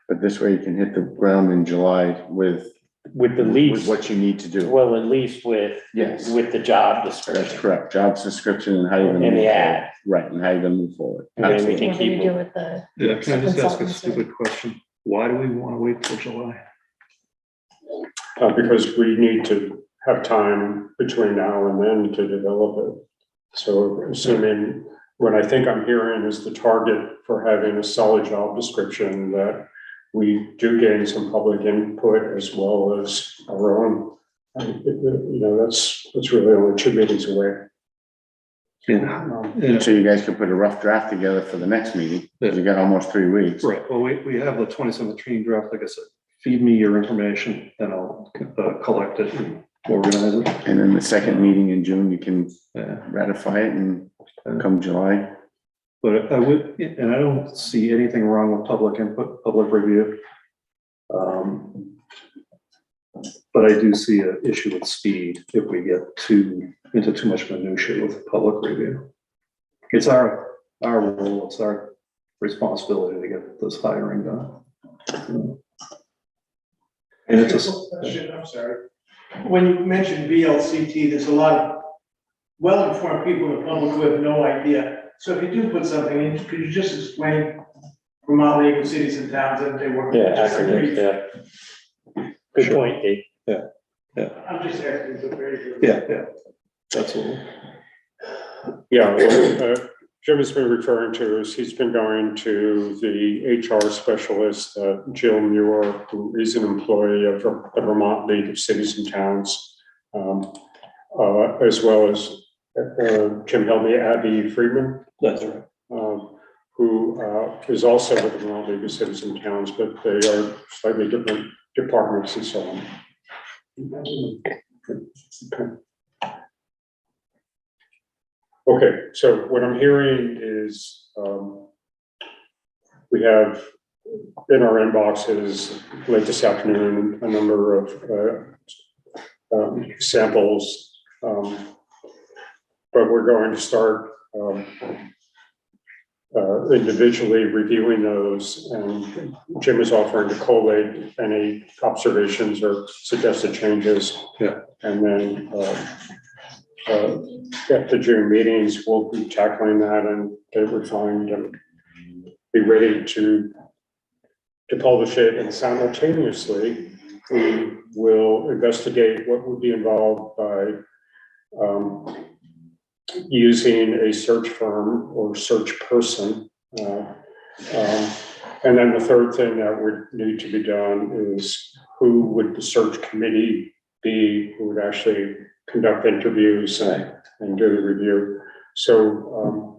But this way you can hit the ground in July with With the least, what you need to do. well, at least with. Yes. With the job That's description. correct. Job description and how you're gonna. And the move forward. ad. Right, and how you're gonna move forward. And then we Absolutely. can What do you keep do it. with the? Yeah, can I just ask a consultants? stupid question? Why do we wanna wait till July? Because we need to have time between now and then to develop it. So assuming what I think I'm hearing is the target for having a solid job description, that we do gain some public input as well as our own. That's really only 2 meetings away. Yeah. So you guys could put a rough draft together for the next meeting, because you got almost 3 weeks. Right, well, we have the 2017 draft, like I said, feed me your information, and I'll collect it and organize it. And then the second meeting in June, you can Yeah. ratify it, and come July. But I would, and I don't see anything wrong with public input, public review. But I do see an issue with speed if we get into too much minutia with public review. It's our role, it's our responsibility to get this hiring done. And it's just. I'm sorry. When you mentioned VLCT, there's a lot of well-informed people in the public who have no idea. So if you do put something in, could you just explain Vermont League of Cities and Towns that they work? Yeah, Just a brief- acronyms, good point, Dave. I'm just asking for very. Yeah, absolutely. Yeah, what Jim has been referring to is he's been going to the HR specialist, Jill Muir, who is an employee of the Vermont League of Cities and Towns, as well as Jim helped me, Abby Friedman. That's right. Who is also with the Vermont League of Cities and Towns, but they are slightly different departments and so on. Okay, so what I'm hearing is we have in our inboxes late this afternoon a number of samples, but we're going to start individually reviewing those, and Jim is offering to collate any observations or suggested changes. Yeah. And then at the June meetings, we'll be tackling that, and they would find and be ready to publish it. And simultaneously, we will investigate what would be involved by using a search firm or search person. And then the third thing that would need to be done is who would the search committee be, who would actually conduct interviews and do the review. So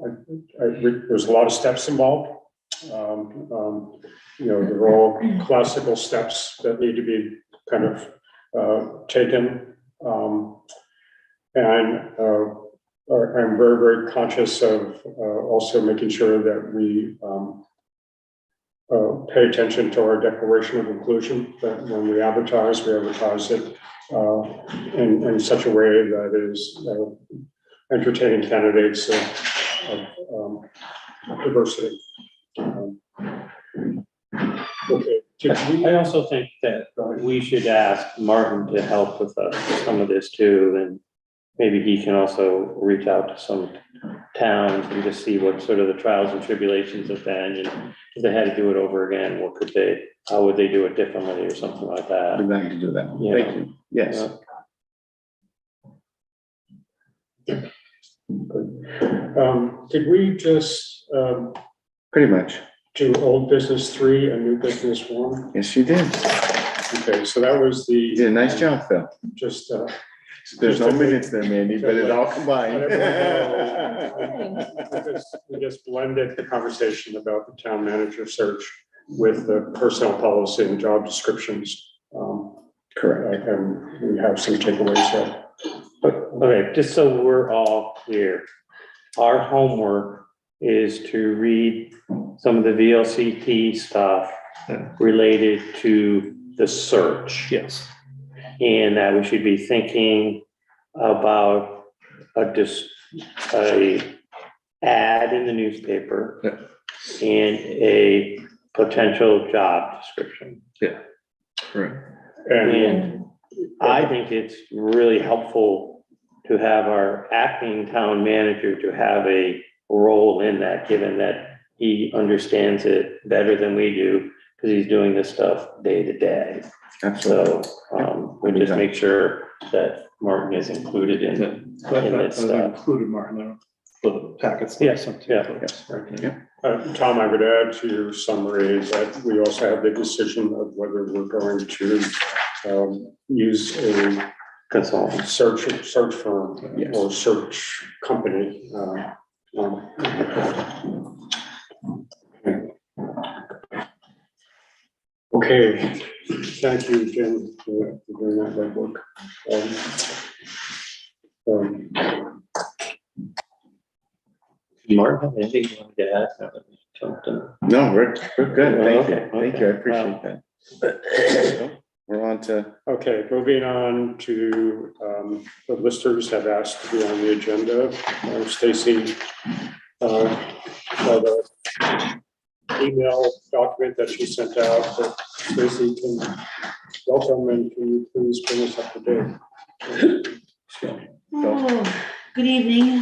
there's a lot of steps involved. They're all classical steps that need to be kind of taken. I'm very, very conscious of also making sure that we pay attention to our declaration of inclusion, that when we advertise it in such a way that is entertaining candidates of diversity. Okay. I also think that we should ask Martin to help with some of this too, and maybe he can also reach out to some towns and just see what sort of the trials and tribulations have been, and if they had to do it over again, how would they do it differently or something like that. We'd like to do that. Yeah. Thank you. Yes. Did we just Pretty much. do old business 3 and new business 1? Yes, you did. Okay, so that was the. You did a nice job, Phil. Just, There's no minutes there, Mandy, but it all combined. we just blended the conversation about the town manager search with the personnel policy and job descriptions. Correct. And we have some takeaways there. Okay, just so we're all clear, our homework is to read some of the VLCT stuff related to the search. Yes. And that we should be thinking about a ad in the newspaper and a potential job description. Yeah. Right. And I think it's really helpful to have our acting town manager to have a role in that, given that he understands it better than we do, because he's doing this stuff day to day. Absolutely. So we just make sure that Martin is included in this I've stuff. included Martin. the packets. that I Yes, sent to you. yeah, yes, right. Tom, I would add to your summary that we also have the decision of whether we're going to use a Consultant. search firm Yes. or search company. Okay, thank you, Jim, for doing that legwork. Martin, have anything you wanted to add? No, we jumped in. No, we're good. Thank you. Okay, Thank you. I appreciate that. We're on to, Okay, moving on to, the listers have asked to be on the agenda. Stacy, had a email document that she sent out, but Stacy can welcome, and can you please bring us up to date? Oh, good evening,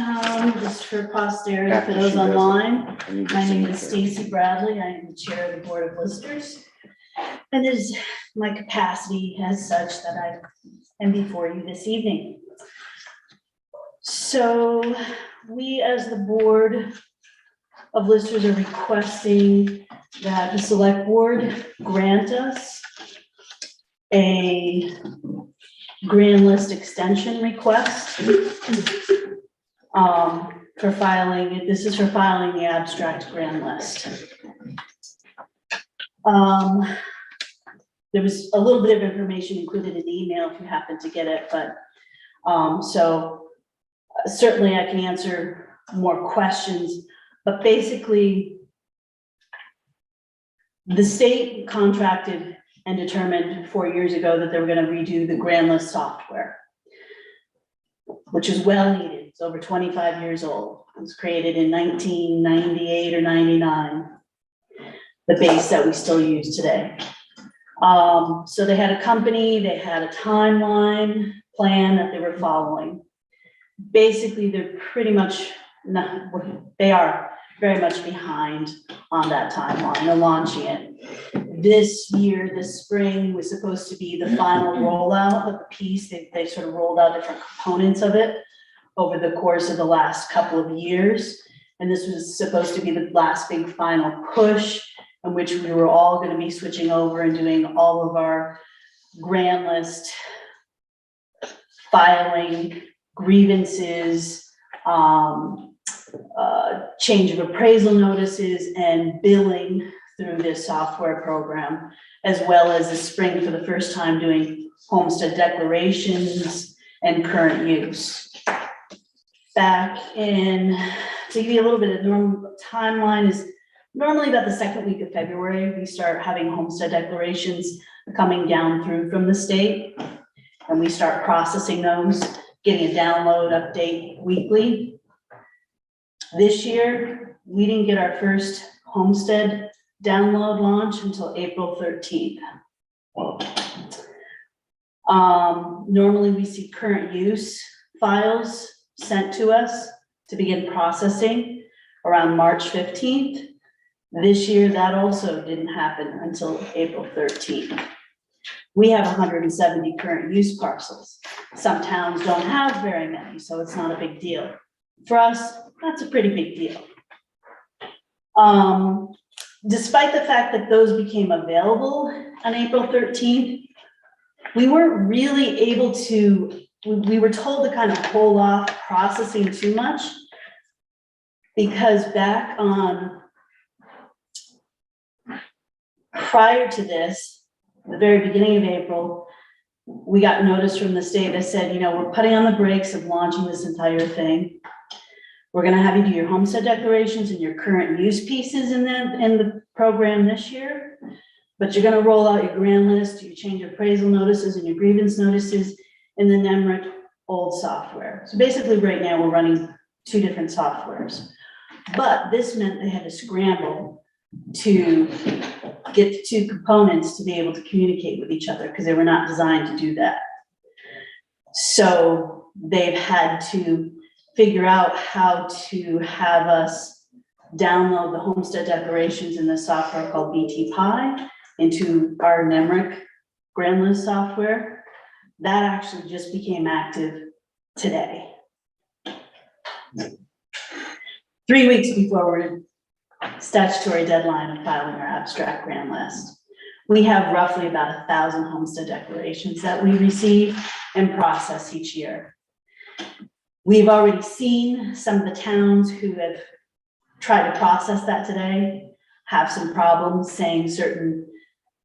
just for posterity, for After she those does it. online. I need to My see name it is there. Stacy Bradley, I am the chair of the Board of Listers. And it is my capacity as such that I am before you this evening. So we, as the Board of Listers, are requesting that the Select Board grant us a grand list extension request for filing, this is for filing the abstract grand list. There was a little bit of information included in the email if you happen to get it, but so certainly I can answer more questions, but basically the state contracted and determined 4 years ago that they were gonna redo the grand list software, which is well needed. It's over 25 years old. It was created in 1998 or 99, the base that we still use today. So they had a company, they had a timeline plan that they were following. Basically, they're pretty much, they are very much behind on that timeline. They're launching it. This year, this spring, was supposed to be the final rollout of the piece. They sort of rolled out different components of it over the course of the last couple of years. And this was supposed to be the last big final push in which we were all going to be switching over and doing all of our grand list filing, grievances, change of appraisal notices, and billing through this software program, as well as this spring for the first time doing homestead declarations and current use. Back in, to give you a little bit of normal timeline, is normally about the second week of February, we start having homestead declarations coming down through from the state. And we start processing those, getting a download update weekly. This year, we didn't get our first homestead download launch until April 13th. Normally we see current use files sent to us to begin processing around March 15th. This year, that also didn't happen until April 13th. We have 170 current use parcels. Some towns don't have very many, so it's not a big deal. For us, that's a pretty big deal. Despite the fact that those became available on April 13th, we weren't really able to, we were told to kind of hold off processing too much, because back on, prior to this, the very beginning of April, we got notice from the state that said, you know, we're putting on the brakes of launching this entire thing. We're gonna have you do your homestead declarations and your current use pieces in the program this year, but you're gonna roll out your grand list, your change of appraisal notices and your grievance notices in the NEMRIC old software. So basically right now we're running two different softwares, but this meant they had to scramble to get the two components to be able to communicate with each other because they were not designed to do that. So they've had to figure out how to have us download the homestead declarations in the software called BT-Pi into our NEMRIC grand list software. That actually just became active today. 3 weeks before we're statutory deadline of filing our abstract grand list. We have roughly about 1,000 homestead declarations that we receive and process each year. We've already seen some of the towns who have tried to process that today have some problems saying certain,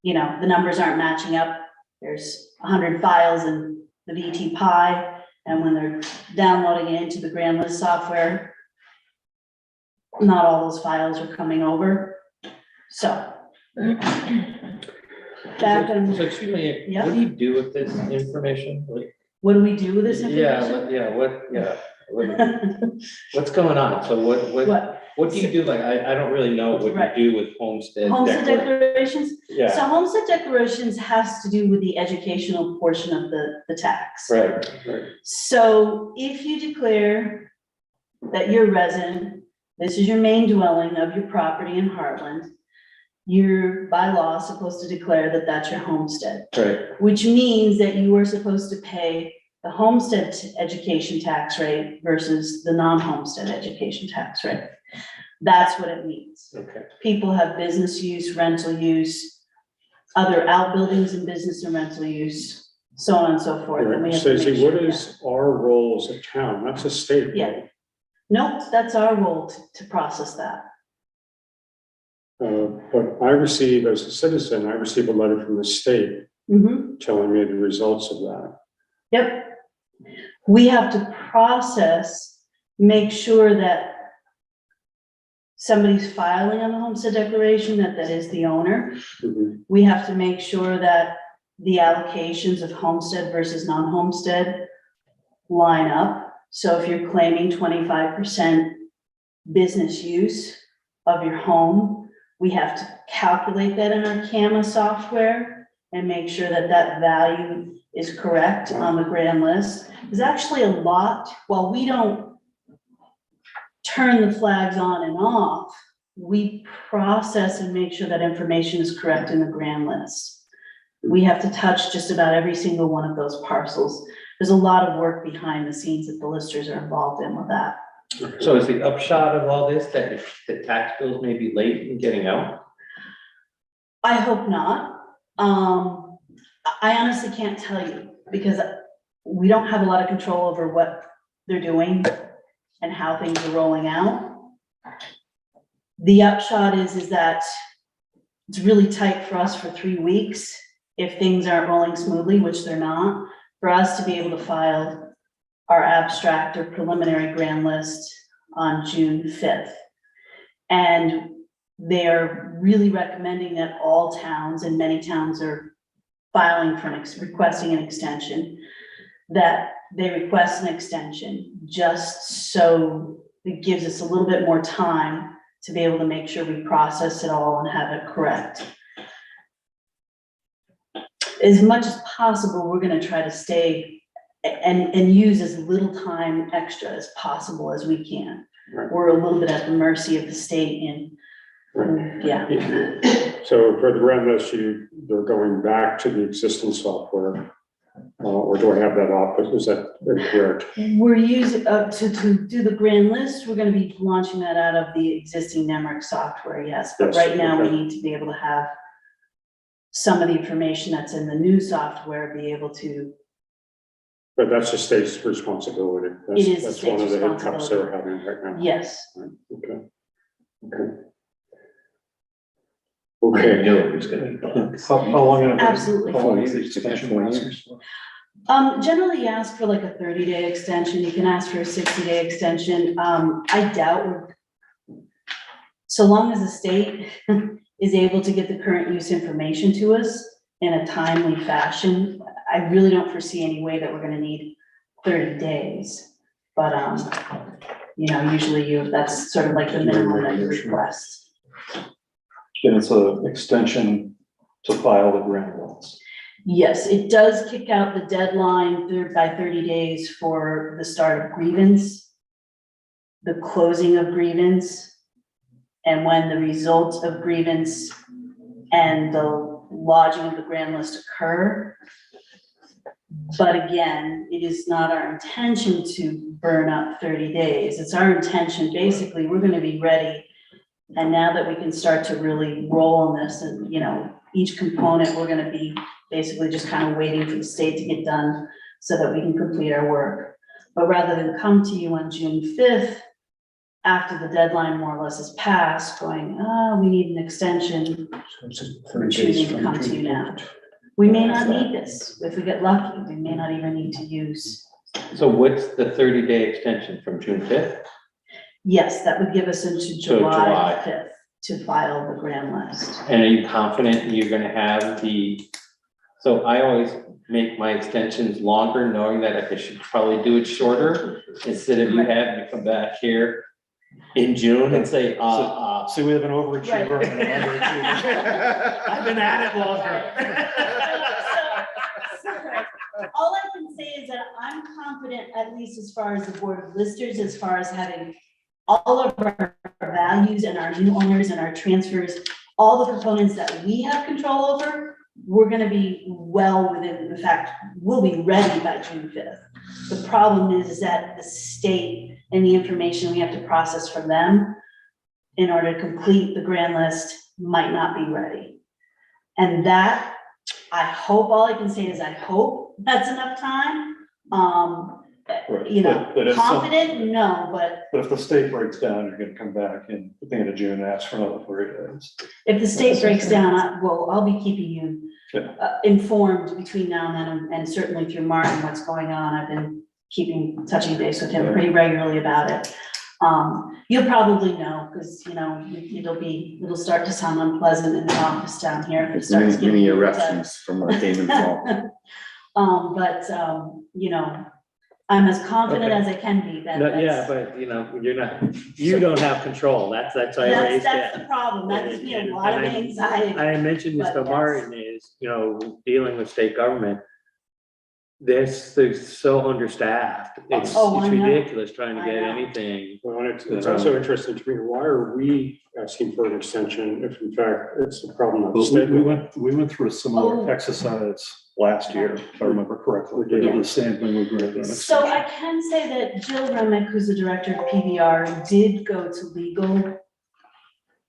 the numbers aren't matching up. There's 100 files in the VT Pi, and when they're downloading it into the grand list software, not all those files are coming over. So. Back on, So excuse me, Yeah. what do you do with this information? Like, what do we do with this information? What's going on? So What? what do you do? Like, I don't really know what Right. you do with homestead. Homestead declarations. declarations? So Yeah, homestead declarations has to do with the educational portion of the tax. right. So if you declare that you're a resident, this is your main dwelling of your property in Hartland, you're by law supposed to declare that that's your homestead, Right, which means that you are supposed to pay the homestead education tax rate versus the non-homestead education tax rate. That's what it means. okay. People have business use, rental use, other outbuildings in business and rental use, so on and so forth. And we have to make Stacey, sure what that- is our role as a town? That's a state Yeah. role. Nope, that's our role to process that. But I receive, as a citizen, I receive a letter from the state telling me the results of that. Yep. We have to process, make sure that somebody's filing on the homestead declaration, that is the owner. Mhm. We have to make sure that the allocations of homestead versus non-homestead line up. So if you're claiming 25% business use of your home, we have to calculate that in our CAMA software and make sure that that value is correct on the grand list. There's actually a lot, while we don't turn the flags on and off, we process and make sure that information is correct in the grand list. We have to touch just about every single one of those parcels. There's a lot of work behind the scenes that the listers are involved in with that. So is the upshot of all this that if the tax bills may be late in getting out? I hope not. I honestly can't tell you because we don't have a lot of control over what they're doing and how things are rolling out. The upshot is that it's really tight for us for 3 weeks if things aren't rolling smoothly, which they're not, for us to be able to file our abstract or preliminary grand list on June 5th. And they are really recommending that all towns, and many towns are filing for requesting an extension, that they request an extension just so it gives us a little bit more time to be able to make sure we process it all and have it correct. As much as possible, we're gonna try to stay and use as little time extra as possible as we can. Right. We're a little bit at the mercy of the state and, yeah. So for the grand list, they're going back to the existing software, or do I have that off? Is that incorrect? We're using, to do the grand list, we're gonna be launching that out of the existing Nemrick software, yes. But Yes, right now, we okay. need to be able to have some of the information that's in the new software, be able to, But that's the state's responsibility. It is the That's one of state's the hiccups responsibility. they're having right now. yes. Right, okay. Okay. There's gonna be bugs. How long? Absolutely. How long is the extension last? Generally you ask for like a 30-day extension, you can ask for a 60-day extension. I doubt so long as the state is able to get the current use information to us in a timely fashion, I really don't foresee any way that we're gonna need 30 days. But, usually that's sort of like the minimum that you request. And it's an extension to file the grand list. Yes, it does kick out the deadline by 30 days for the start of grievance, the closing of grievance, and when the results of grievance and the lodging of the grand list occur. But again, it is not our intention to burn up 30 days. It's our intention, basically, we're gonna be ready. And now that we can start to really roll on this and, you know, each component, we're gonna be basically just kind of waiting for the state to get done so that we can complete our work. But rather than come to you on June 5th, after the deadline more or less is passed, going, oh, we need an extension, we're choosing to come to you now. We may not need this. If we get lucky, we may not even need to use. So what's the 30-day extension from June 5th? Yes, that would give us into So July July. 5th to file the grand list. And are you confident you're gonna have so I always make my extensions longer, knowing that I should probably do it shorter, instead of you having to come back here in June and say, See, we have an overachiever and an underachiever. I've been at it longer. All I can say is that I'm confident, at least as far as the board of listers, as far as having all of our values and our new owners and our transfers, all the components that we have control over, we're gonna be well within, in fact, we'll be ready by June 5th. The problem is that the state and the information we have to process from them in order to complete the grand list might not be ready. And that, I hope, all I can say is I hope that's enough time. You know, But if confident, no, but But if the state breaks down, you're gonna come back in at the end of June and ask for another 30 days. if the state breaks down, I'll be keeping you Yeah. informed between now and then, and certainly through Martin, what's going on. I've been touching base with him pretty regularly about it. You'll probably know, because, you know, it'll start to sound unpleasant in the office down here. If it starts Many getting eruptions from Damon Fall. But, you know, I'm as confident as I can be that. No, yeah, but you know, you don't have control. That's why I raised That's it. the problem. That gives me a lot of anxiety. I mentioned this to But yes. Martin is, you know, dealing with state government. They're so understaffed. It's Oh, I know. ridiculous trying to I get know. anything. Well, and it's also interesting to me, why are we asking for an extension if in fact it's the problem of the But state? we went through a Oh. similar exercise last year, if I remember correctly. We did the same thing with Rita. So I can say that Jill Remick, who's the director of PBR, did go to legal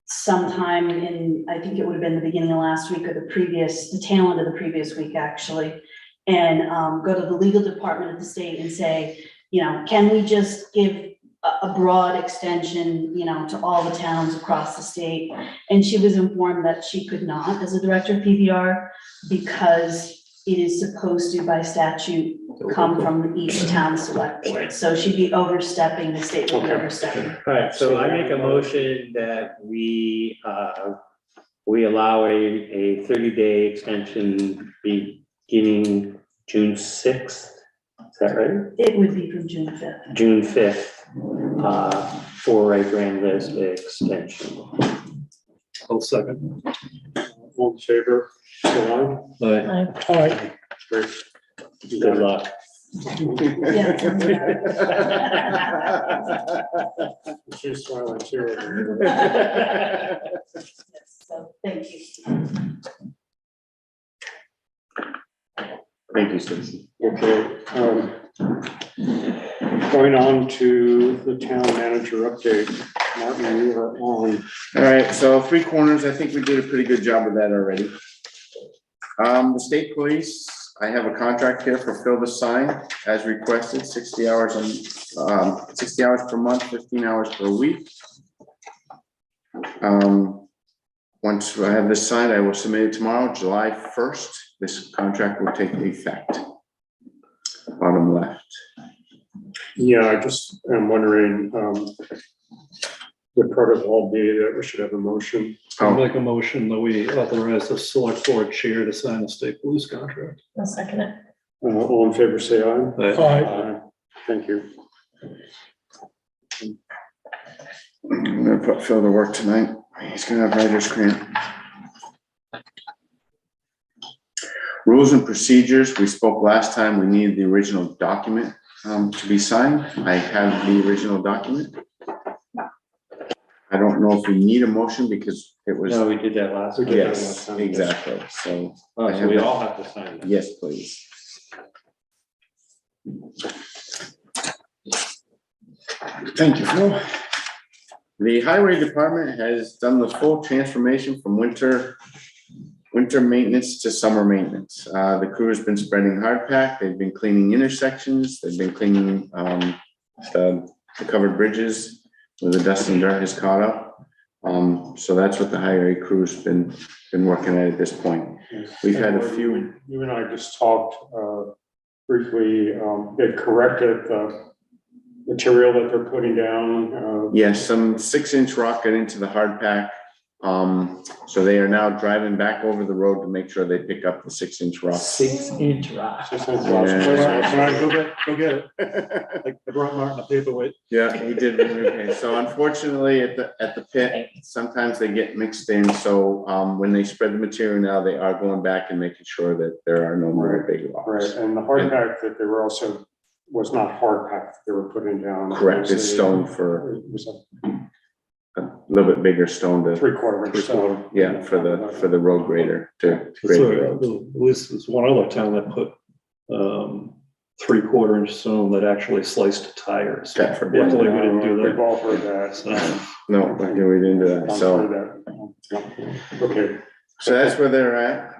sometime in, I think it would have been the beginning of last week or the tail end of the previous week, actually. And go to the legal department of the state and say, you know, can we just give a broad extension, you know, to all the towns across the state? And she was informed that she could not as a director of PBR, because it is supposed to, by statute, come from each town select board. So she'd be overstepping, the state would be overstepping. All right, so I make a motion that we allow a 30-day extension beginning June 6th. Is that right? It would be from June 5th. June 5th, for a grand list extension. I'll second. All in favor, say aye. Aye. Aye. Great. Good luck. Yeah. She's smiling too. So, thank you. Thank you, Stacy. Okay, going on to the town manager update. Martin, you are on. All right, so Three Corners, I think we did a pretty good job of that already. The state police, I have a contract here for Phil to sign as requested, 60 hours per month, 15 hours per week. Once I have this signed, I will submit it tomorrow, July 1st. This contract will take effect. Bottom left. Yeah, I just am wondering, would protocol be that we should have a motion? I'll make a motion that we authorize the select board chair to sign the state police contract. I'll second it. All in favor, say aye. Aye. Thank you. I'm gonna put Phil to work tonight. He's gonna have writer's cramp. Rules and procedures, we spoke last time, we needed the original document to be signed. I have the original document. I don't know if we need a motion because it was. No, we did that last week. Yes, exactly, so. Oh, so we all have to sign that. Yes, please. Thank you, Phil. The highway department has done the full transformation from winter maintenance to summer maintenance. The crew has been spreading hard pack, they've been cleaning intersections, they've been cleaning the covered bridges where the dust and dirt has caught up. So that's what the highway crew's been working at this point. We've had a few. You and I just talked briefly, they corrected the material that they're putting down. Yes, some 6-inch rock got into the hard pack. So they are now driving back over the road to make sure they pick up the 6-inch rock. 6-inch rock. Go get it. Like the Grant Martin, a paperweight. Yeah, he did. Okay, so unfortunately at the pit, sometimes they get mixed in. So when they spread the material now, they are going back and making sure that there are no more big rocks. Right, and the hard pack that they were also, was not hard pack that they were putting down. Correct, It it's was stone for it was a little bit bigger stone a to, 3/4 inch stone. yeah, for the road grader to grade the roads. At least there's one other town that put 3/4 inch stone that actually sliced tires. God forbid. Luckily, we didn't do We've that. all heard that. So, No, we didn't do that, I'm so. sure that. Okay, So that's where they're at.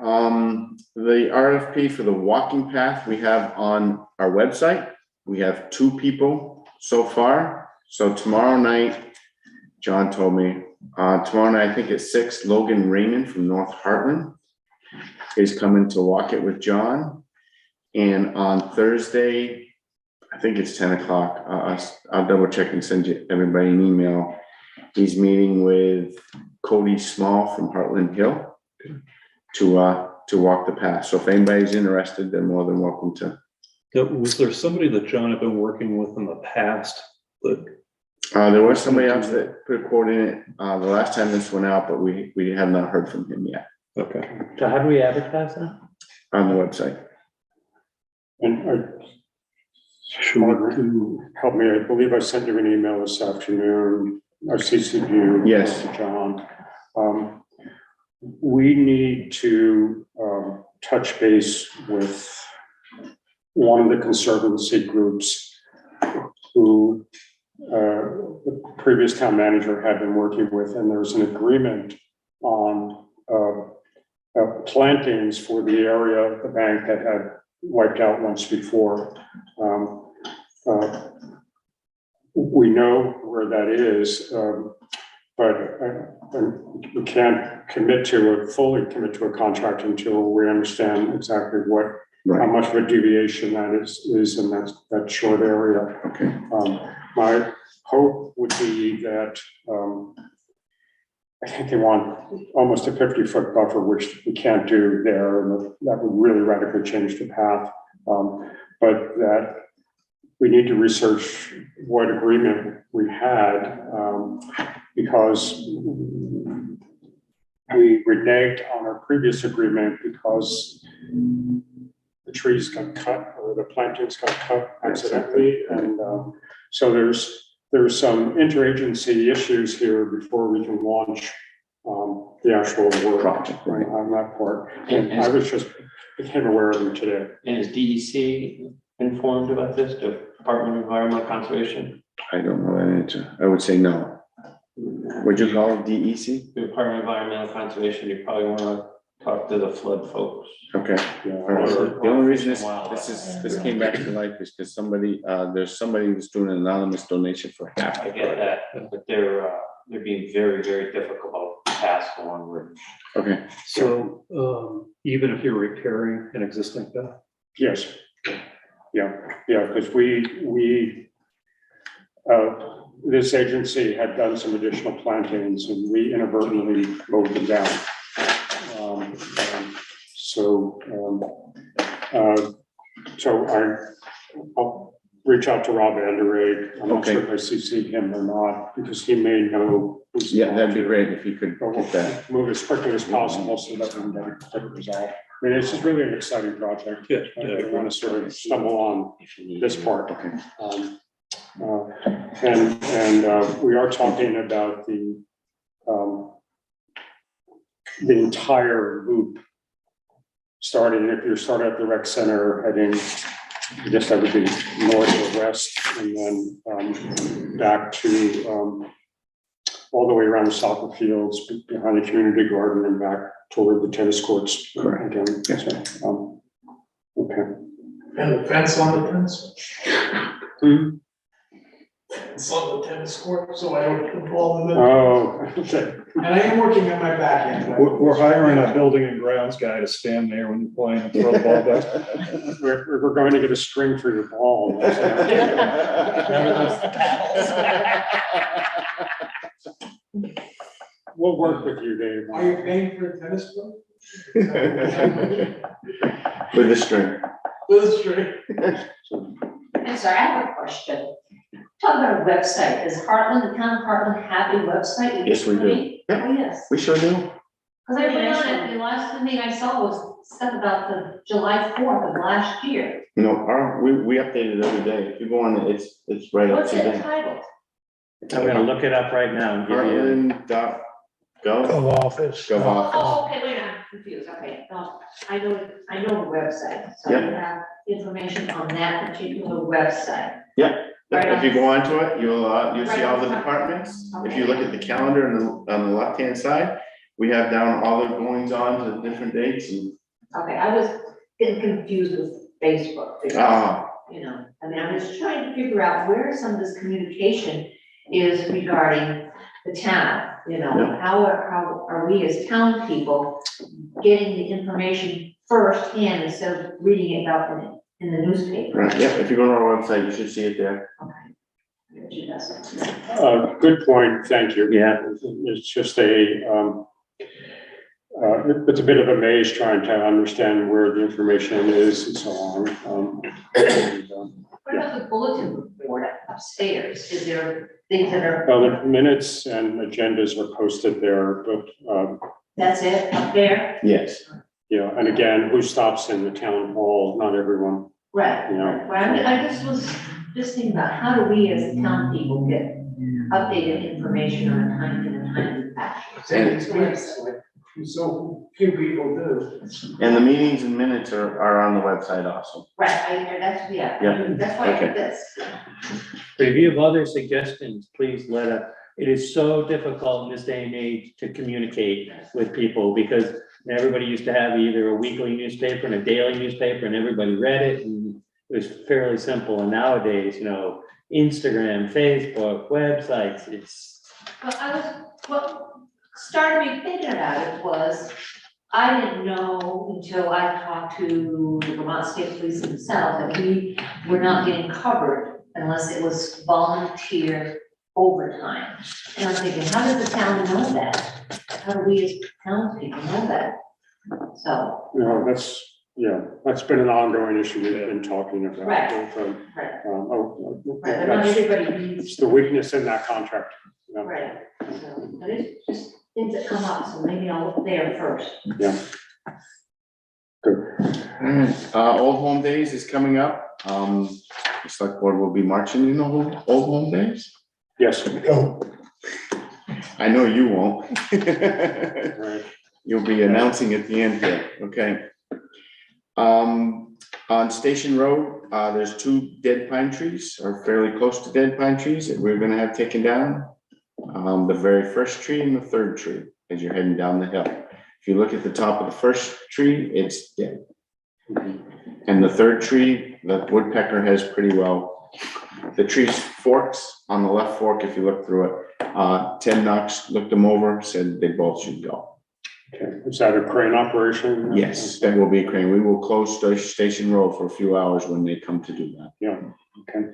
The RFP for the walking path we have on our website. We have 2 people so far. So tomorrow night, John told me, tomorrow night, I think at 6, Logan Raymond from North Hartland is coming to walk it with John. And on Thursday, I think it's 10 o'clock. I'll double check and send you everybody an email. He's meeting with Cody Small from Hartland Hill to walk the path. So if anybody's interested, they're more than welcome to. was there somebody that John had been working with in the past that? There was somebody else that put a quote in it, the last time this went out, but we have not heard from him yet Okay. So how do we advertise that? on the website. and Should we do? help me, I believe I sent you an email this afternoon, I CC'd you. Yes. John. We need to touch base with one of the conservancy groups who the previous town manager had been working with, and there's an agreement on plantings for the area of the bank that had wiped out once before. We know where that is, but we can't fully commit to a contract until we understand exactly how much of a deviation that is in that short area. Okay. My hope would be that, I think they want almost a 50-foot buffer, which we can't do there, and that would really radically change the path. But that we need to research what agreement we had, because we reneged on our previous agreement because the trees got cut or the plantings got cut accidentally. And so there's some interagency issues here before we can launch the actual work Project, right. on that part. And I became aware of them today. And is DEC informed about this, the Department of Environmental Conservation? I don't know that answer. I would say no. Would you call it DEC? The Department of Environmental Conservation, you probably want to talk to the flood folks. Okay. All right. The only reason this came back to life is because there's somebody who's doing an anonymous donation for half. I get that, but they're being very, very difficult to pass along. Okay. So, even if you're repairing an existing path? Yes. Yeah, because this agency had done some additional plantings and we inadvertently mowed them down. I'll reach out to Rob Anderegg. I'm not sure if I CC'd him or not, because he may know. Yeah, that'd be great if you could get that. Move as quickly as possible so that we can get it resolved. I mean, it's just really an exciting project. Yeah. I want to sort of stumble on this part. Okay. And we are talking about the entire loop, starting, if you start at the rec center, heading I guess that would be north or west, and then back to all the way around the soccer fields, behind the community garden and back toward the tennis courts. Correct. Again, Yes, so, okay. And the fence on the tennis, it's on the tennis court, so I don't involve them. Oh, okay. And I am working on my back end. We're hiring a building and grounds guy to stand there when you're playing and throw the ball back. We're going to get a string for your ball. Remember those paddles? We'll work with you, Dave. Are you paying for a tennis court? with the string. With a string. I'm sorry, I have a question. Talk about a website. Does Hartland, the town of Hartland have a website? Yes, we do. Yeah. Oh, yes. We sure do. Because I went on it, the last thing I saw was stuff about the July 4th of last year. No, we update it every day. If you go on it, it's right up What's to it date. titled? I'm gonna look it up right now and give you. Heartland.gov. Go office. Go office. Oh, okay, wait, I'm confused. Okay, no, I know the website. So Yep. you have information on that particular website. If you go onto it, you'll see Right all the on top. departments. If you Okay. look at the calendar on the left-hand side, we have down all the goings on to different dates and, Okay, I was getting confused with Facebook. because, You know, I mean, I was trying to figure out where some of this communication is regarding the town, you know? Yeah. How are we as town people getting the information firsthand instead of reading it about in the newspaper? right, yeah, if you go to our website, you should see it there. Okay. Good point, thank you. Yeah. It's just it's a bit of a maze trying to understand where the information is and so on. What about the bulletin board upstairs? Is there things that are, Well, the minutes and agendas are posted there, but, that's it, up there? Yes. yeah, and again, who stops in the town hall? Not everyone. Right, Yeah. right. I just was thinking about how do we as town people get updated information on a timely fashion? So few people do. And the meetings and minutes are on the website also. Right, that's, yeah, Yeah. that's why I Okay. did this. If you have other suggestions, please it is so difficult in this day and age to communicate with people because everybody used to have either a weekly newspaper and a daily newspaper and everybody read it and it was fairly simple. And nowadays, Instagram, Facebook, websites, What started me thinking about it was, I didn't know until I talked to the Vermont State Police themselves that we were not getting covered unless it was volunteer overtime. And I'm thinking, how does the town know that? How do we as townspeople know that? So, That's been an ongoing issue we've been talking about. Right. Right. but not everybody It's needs, the weakness in that contract. Yeah. right, so, but it's just things that come up, so maybe I'll look there first. Yeah. Good. Old Home Days is coming up. The select board will be marching in the Old Home Days. Yes. Go. I know you won't. Right. You'll be announcing at the end here, okay? On Station Road, there's 2 dead pine trees, or fairly close to dead pine trees that we're gonna have taken down. The very first tree and the third tree, as you're heading down the hill. If you look at the top of the first tree, it's dead. And the third tree, the woodpecker has pretty well, the tree's forks on the left fork, if you look through it, Ted Knox looked them over, said they both should go. Okay, is that a crane operation? Yes, that will be a crane. We will close Station Road for a few hours when they come to do that. Yeah, okay.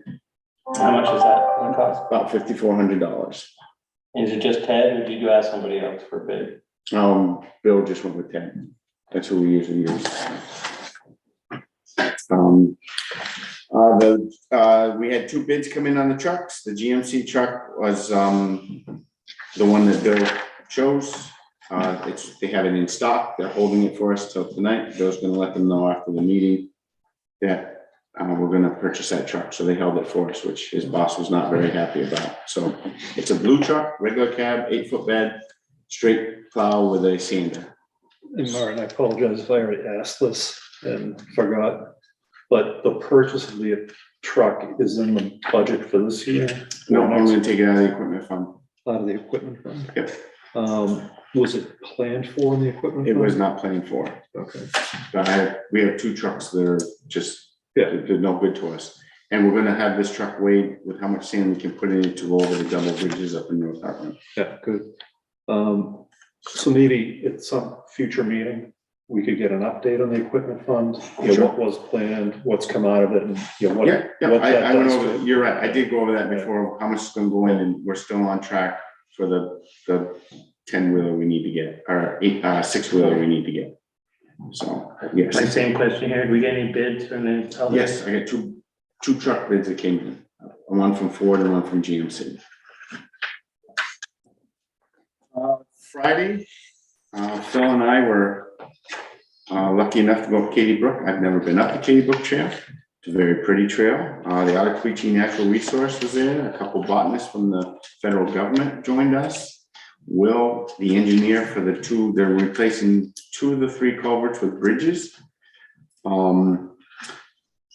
How much is that gonna cost? About $5,400. Is it just Ted, or did you ask somebody else for a bid? Bill just went with Ted. That's who we usually use. We had 2 bids come in on the trucks. The GMC truck was, the one that Bill chose. They have it in stock. They're holding it for us till tonight. Bill's gonna let them know after the meeting that, we're gonna purchase that truck. So they held it for us, which his boss was not very happy about. So it's a blue truck, regular cab, 8-foot bed, straight plow with a sander. And Martin, I apologize if I already asked this and forgot. But the purchase of the truck is in the budget for this year? No, I'm gonna take it out of the equipment fund. Out of the equipment fund? Yep, Was it planned for in the equipment? it fund? was not planned for. Okay. But we have 2 trucks that are just, Yeah. they're no good to us. And we're gonna have this truck weighed with how much sand we can put in it to go over the double bridges up in North Hartland. Yeah, good. So maybe at some future meeting, we could get an update on the equipment fund, you know, Sure. what was planned, what's come out of it, and, you know, what. Yeah, yeah, what that I went does over, to- you're right, I did go over that before, how much is gonna go in, and we're still on track for the 10-wheeler we need to get, or 6-wheeler we need to get. So, yes. My same question here, did we get any bids from the other? Yes, I got two truck bids that came in, one from Ford and one from GMC. Friday, Phil and I were lucky enough to go up Katy Brook. I've never been up the Katy Brook Trail. It's a very pretty trail. The Ottaquechee Natural Resource was there. A couple botanists from the federal government joined us. Will, the engineer for they're replacing 2 of the 3 culverts with bridges.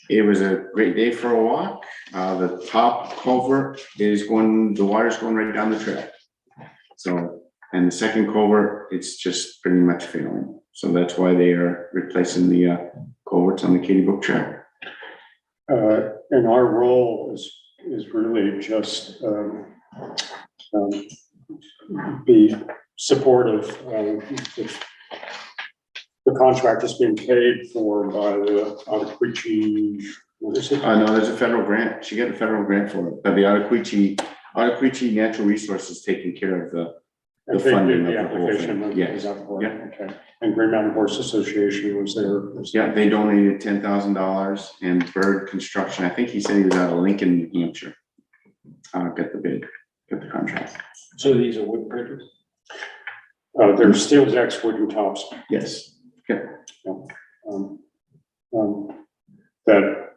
It was a great day for a walk. The top culvert the water's going right down the trail. So, and the second culvert, it's just pretty much failing. So that's why they are replacing the culverts on the Katy Brook Trail. And our role is really just be supportive. If the contract is being paid for by the Ottaquechee, what is it? No, there's a federal grant. She got a federal grant for it, but the Ottaquechee Natural Resources taking care of the funding of the whole application. thing. Yes, Is that for it? yeah. Okay. And Green Mountain Horse Association was there. Yeah, they donated $10,000, and Bird Construction, I think he said he was out of Lincoln, New Hampshire. Got the bid, got the contract. So these are wood bridges? They're steel decks, wooden tops. Yes. That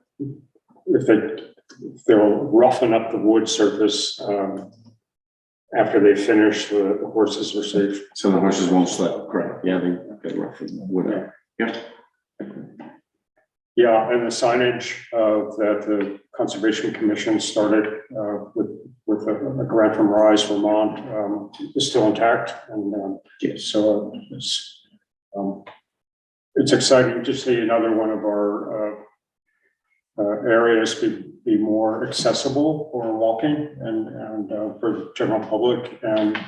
if they'll roughen up the wood surface, after they finish, the horses are safe. So the horses won't slip, correct? Yeah, they got rough wood up. Yeah. Yeah, and the signage that the Conservation Commission started with a grant from Rise Vermont is still intact, and Yes. so it's exciting to see another one of our areas be more accessible for walking and for the general public. And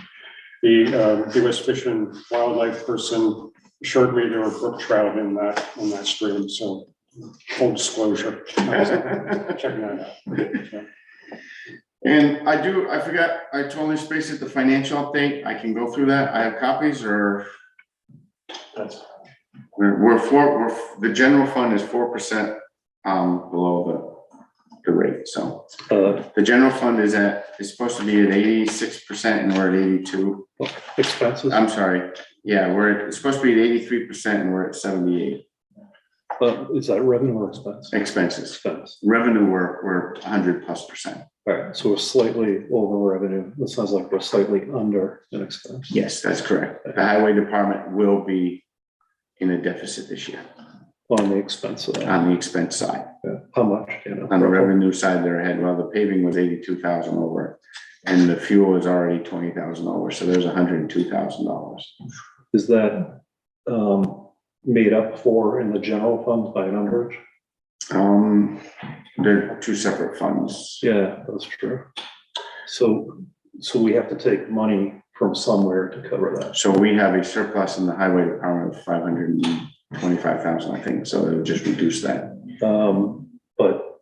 the US Fish and Wildlife person assured me there were brook trout in that stream, so full disclosure. Checking that out. Yeah. And I forgot, I totally spaced it, the financial update. I can go through that. I have copies, or the general fund is 4% below the rate. So the general fund is supposed to be at 86% and we're at 82. Expenses? I'm sorry. Yeah, it's supposed to be at 83% and we're at 78. Is that revenue or expense? Expenses. Expense. Revenue, we're 100+%. All right, so we're slightly over revenue. It sounds like we're slightly under an expense. Yes, that's correct. The highway department will be in a deficit this year On the expense side. on the expense side. Yeah. How much, you know? On the revenue side, they're ahead. Well, the paving was 82,000 over, and the fuel is already 20,000 over, so there's $102,000. Is that made up for in the general fund by numbers? They're 2 separate funds. Yeah, that's true. So we have to take money from somewhere to cover that. So we have a surplus in the highway department of 525,000, I think, so it'll just reduce that. But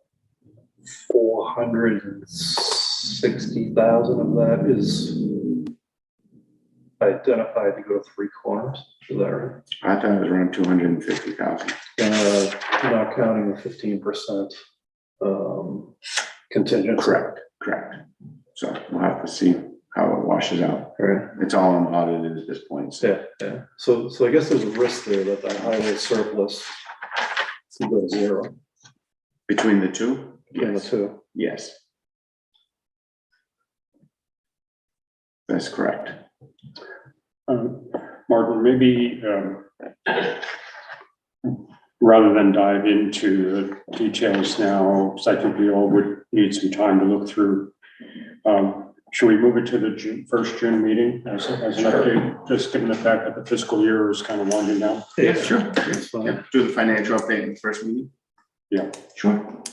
460,000 of that is identified to go to 3 corners. Is that right? I thought it was around 250,000. Not counting the 15% contingent. Correct. So we'll have to see how it washes out. Right. It's all unaudited at this point. So. Yeah. So I guess there's a risk there that the highway surplus will go to 0 Between the two? between the Yes. two. Yes. That's correct. Martin, maybe rather than dive into the details now, because I think we all would need some time to look through. Should we move it to the first June meeting as an update, just given the fact that the fiscal year is kind of winding down? Yeah, sure. Yeah, do the financial update in the first meeting. Yeah. Sure.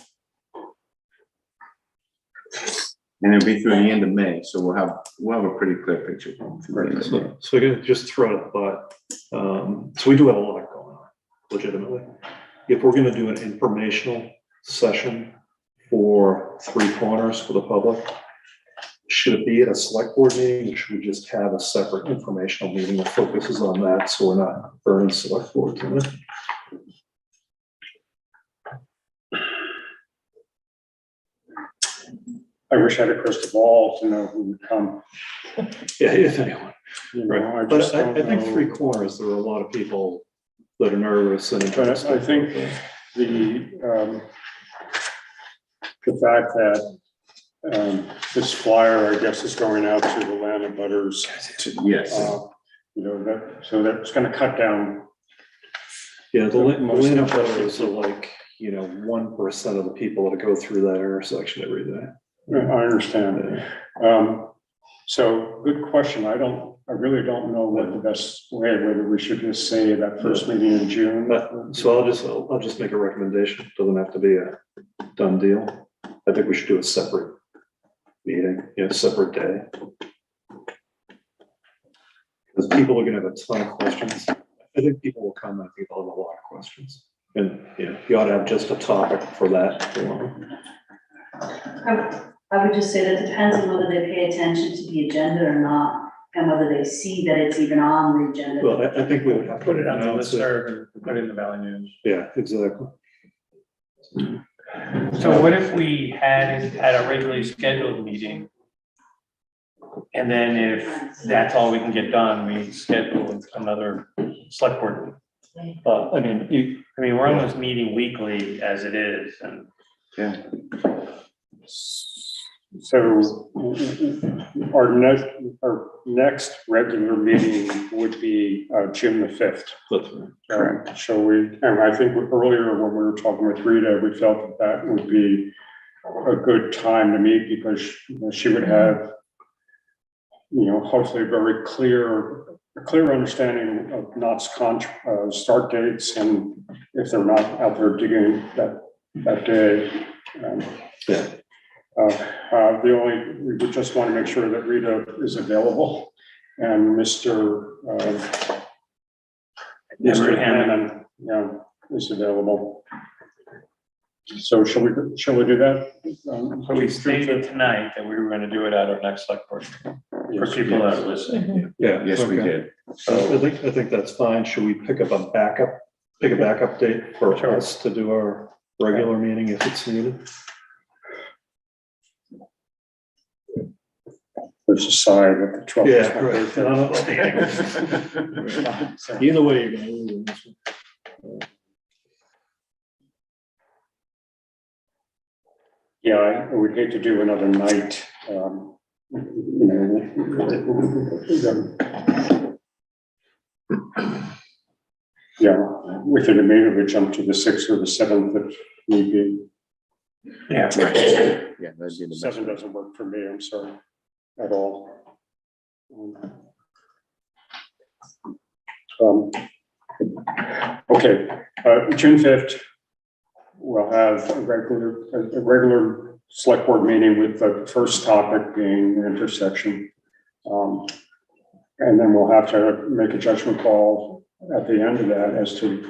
And it'll be through the end of May, so we'll have a pretty clear picture. Right, so again, just throw it, but, so we do have a lot going on, legitimately. If we're gonna do an informational session for Three Corners for the public, should it be at a select board meeting, or should we just have a separate informational meeting that focuses on that, so we're not burning select boards in it? I wish I had a crystal ball to know who would come. Yeah, if anyone. You know, Right, I but just I don't think know. Three Corners, there are a lot of people that are nervous and But interested. I think the fact that this flyer, I guess, is going out to the land and butters. Yes. You know, that, so that's gonna cut down. Yeah, the Most land of the- butters are like, 1% of the people that go through that intersection every day. I understand. So good question. I really don't know what the best way, whether we should just say that first meeting in June. So I'll just make a recommendation. Doesn't have to be a done deal. I think we should do a separate meeting, separate day. Because people are gonna have a ton of questions. I think people will come and people have a lot of questions. And, you ought to have just a topic for that. I would just say that depends on whether they pay attention to the agenda or not, and whether they see that it's even on the agenda. Well, I think we would have to Put it on the announce it. listserv and put it in the Valley News. Yeah, exactly. So what if we had a regularly scheduled meeting? And then if that's all we can get done, we schedule another select board meeting. I mean, We're almost meeting weekly as it is, and Yeah. So our next regular meeting would be June the 5th. that's right. Correct. Shall we, and I think earlier when we were talking with Rita, we felt that would be a good time to meet because she would have, hopefully a very clear understanding of Knott's start dates, and if they're not out there digging that day. Yeah. We would just want to make sure that Rita is available and Mr. Hammond, is available. So shall we do that? So we stated tonight that we were gonna do it at our next select board, for people that are listening. Yeah. Yes, we okay. did. So I think that's fine. Should we pick a backup date for us to do our regular meeting if it's needed? There's a side with the 12th. Yeah, right. And I'm not stating. Either way, you're gonna lose in this one. Yeah, I would hate to do another night. Yeah, we could maybe jump to the 6th or the 7th if need be. Yeah. Yeah, that'd be the best. 7 doesn't work for me, I'm sorry, at all. Okay, June 5th, we'll have a regular select board meeting with the first topic being the intersection. And then we'll have to make a judgment call at the end of that as to.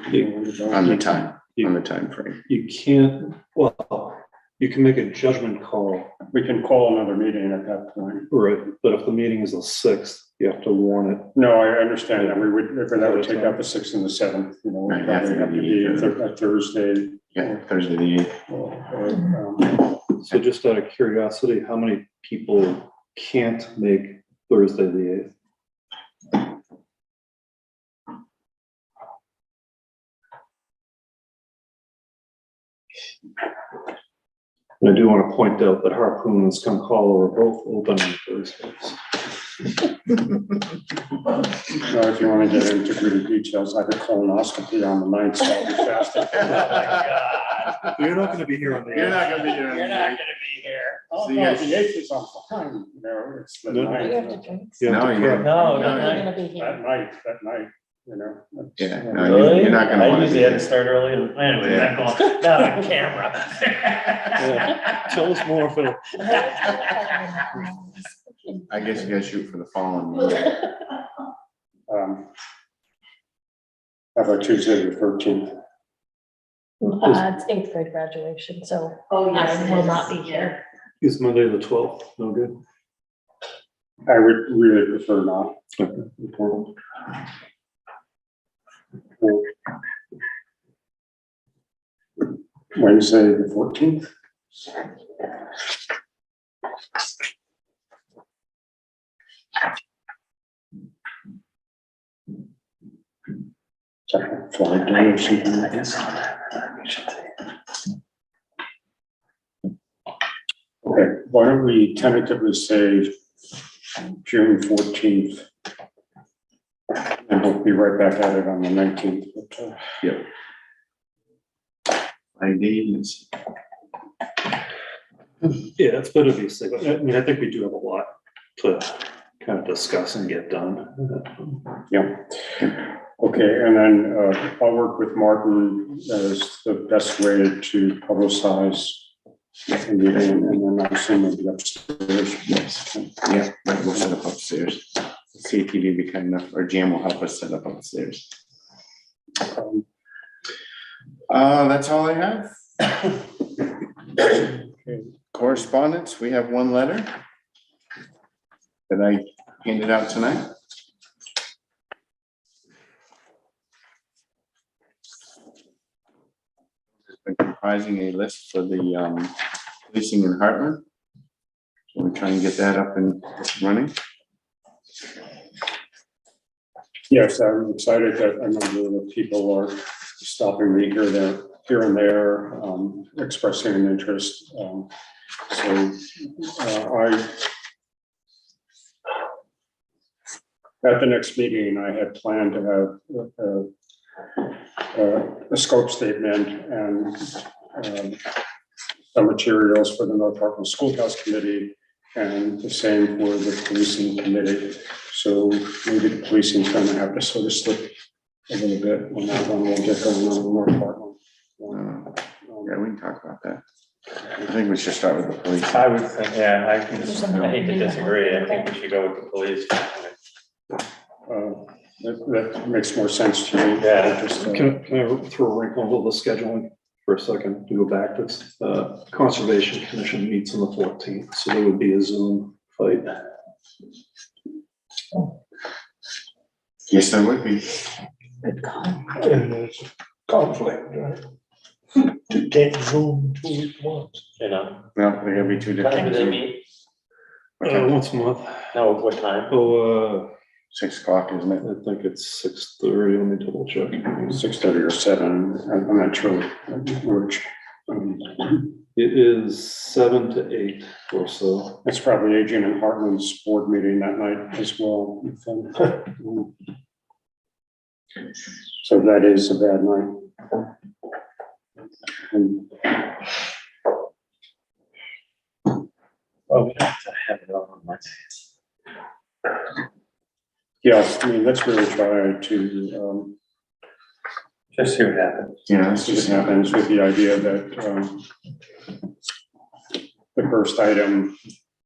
On the time frame. You can't, well, you can make a judgment call, We can call another meeting at that point. right, but if the meeting is the 6th, you have to warn it. No, I understand that. That would take out the 6th and the 7th, Right, probably have to be a Thursday. Yeah, Thursday the 8th. So just out of curiosity, how many people can't make Thursday the 8th? And I do want to point out that Harpoon and Skunk Hollow are both open on Thursdays. No, if you want to get into gritty details, I had a colonoscopy on the 9th, so I'll be fasting. You're not gonna be here on the. You're not gonna be here. You're not gonna be here. Oh, So no, you the guys- 8th is on fine, you know, it's the No, You have 9th. to drink. You have No, to you're- prep. No, You're no, gonna be here. That night, you know. Yeah, that's- no, you're not gonna I want to usually be had to here. start early, and anyway, Yeah. not going, not on camera. Tell us more, Phil. I guess you gotta shoot for the following Monday. How about Tuesday the 13th? It's 8th grade graduation, so Oh, yes, I it will is. not be here. Is Monday the 12th, no good? I would really prefer not. Important. Wednesday the 14th? Fly day or something like that. Okay, why don't we tentatively say June 14th? And we'll be right back at it on the 19th. But, Ideas. Yeah, it's better to be safe. I mean, I think we do have a lot to kind of discuss and get done. Yeah. Okay, and then I'll work with Martin as the best way to publicize the meeting, and then I'll send it upstairs. Yes. Yeah, we'll set up upstairs. CTV be kind enough, or Jam will help us set up upstairs. That's all I have. Okay. Correspondence, we have one letter that I handed out tonight. It's been comprising a list for the policing in Hartland. So we're trying to get that up and running. Yes, I'm excited that a number of people are stopping me here and there, expressing an interest. At the next meeting, I had planned to have a scope statement and some materials for the North Hartland Schoolhouse Committee and the same for the policing committee. So maybe the policing's gonna have to sort of slip a little bit on that one. We'll get going on the North Hartland. Yeah, we can talk about that. I think we should start with the police. I would think, yeah, I hate to disagree, I think we should go with the police. That makes more sense to me. Yeah. Just, Can I throw a wrinkle into the scheduling for a second to go back to Conservation Commission meets on the 14th, so there would be a Zoom fight. Yes, there would be. Good call. And there's conflict, right? You can't zoom two at once. You know, No, they're gonna be two what time different. do they meet? Once a month. No, what time? Oh, 6 o'clock, isn't it? I think it's 6:30. Let me double check. 6:30 or 7, I'm not sure which. It is 7 to 8 or so. It's probably Adrian and Hartland's board meeting that night as well. So that is a bad night. And Oh, we don't have to have it all on Wednesdays. yeah, I mean, let's really try to Just see what happens. Yeah, that's see what just happens with the idea that the first item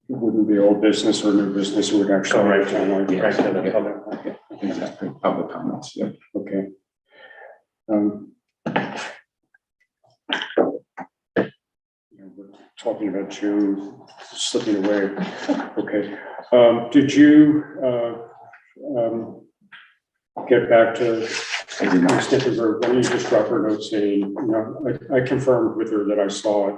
wouldn't be old business or new business, it would actually. Go right to kind of like- right to the public. exactly public comments. Yep. Okay. We're talking about June slipping away. Okay. Did you get back to I did not. Snipper? When you just dropped her note saying, you know, I confirmed with her that I saw it.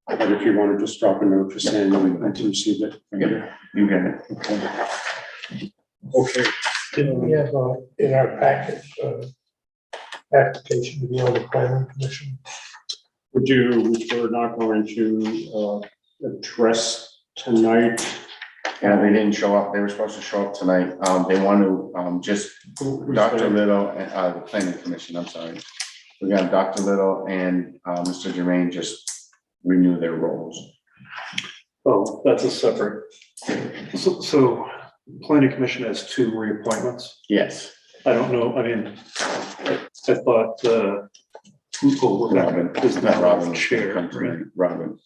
But if you want to just drop a note just saying I received it. Yeah. You get it. Okay. Okay. Didn't we have in our packet, application to be on the planning commission? Which we're not going to address tonight. Yeah, they didn't show up. They were supposed to show up tonight. They want to, just Dr. Little, the planning commission, I'm sorry. We got Dr. Little and, Mr. Jermaine just renew their roles. Oh, that's a separate. So planning commission has 2 reappointments. Yes, I don't know, I mean, I thought, Robin, is not Robin, chair, come to right? me, Robin.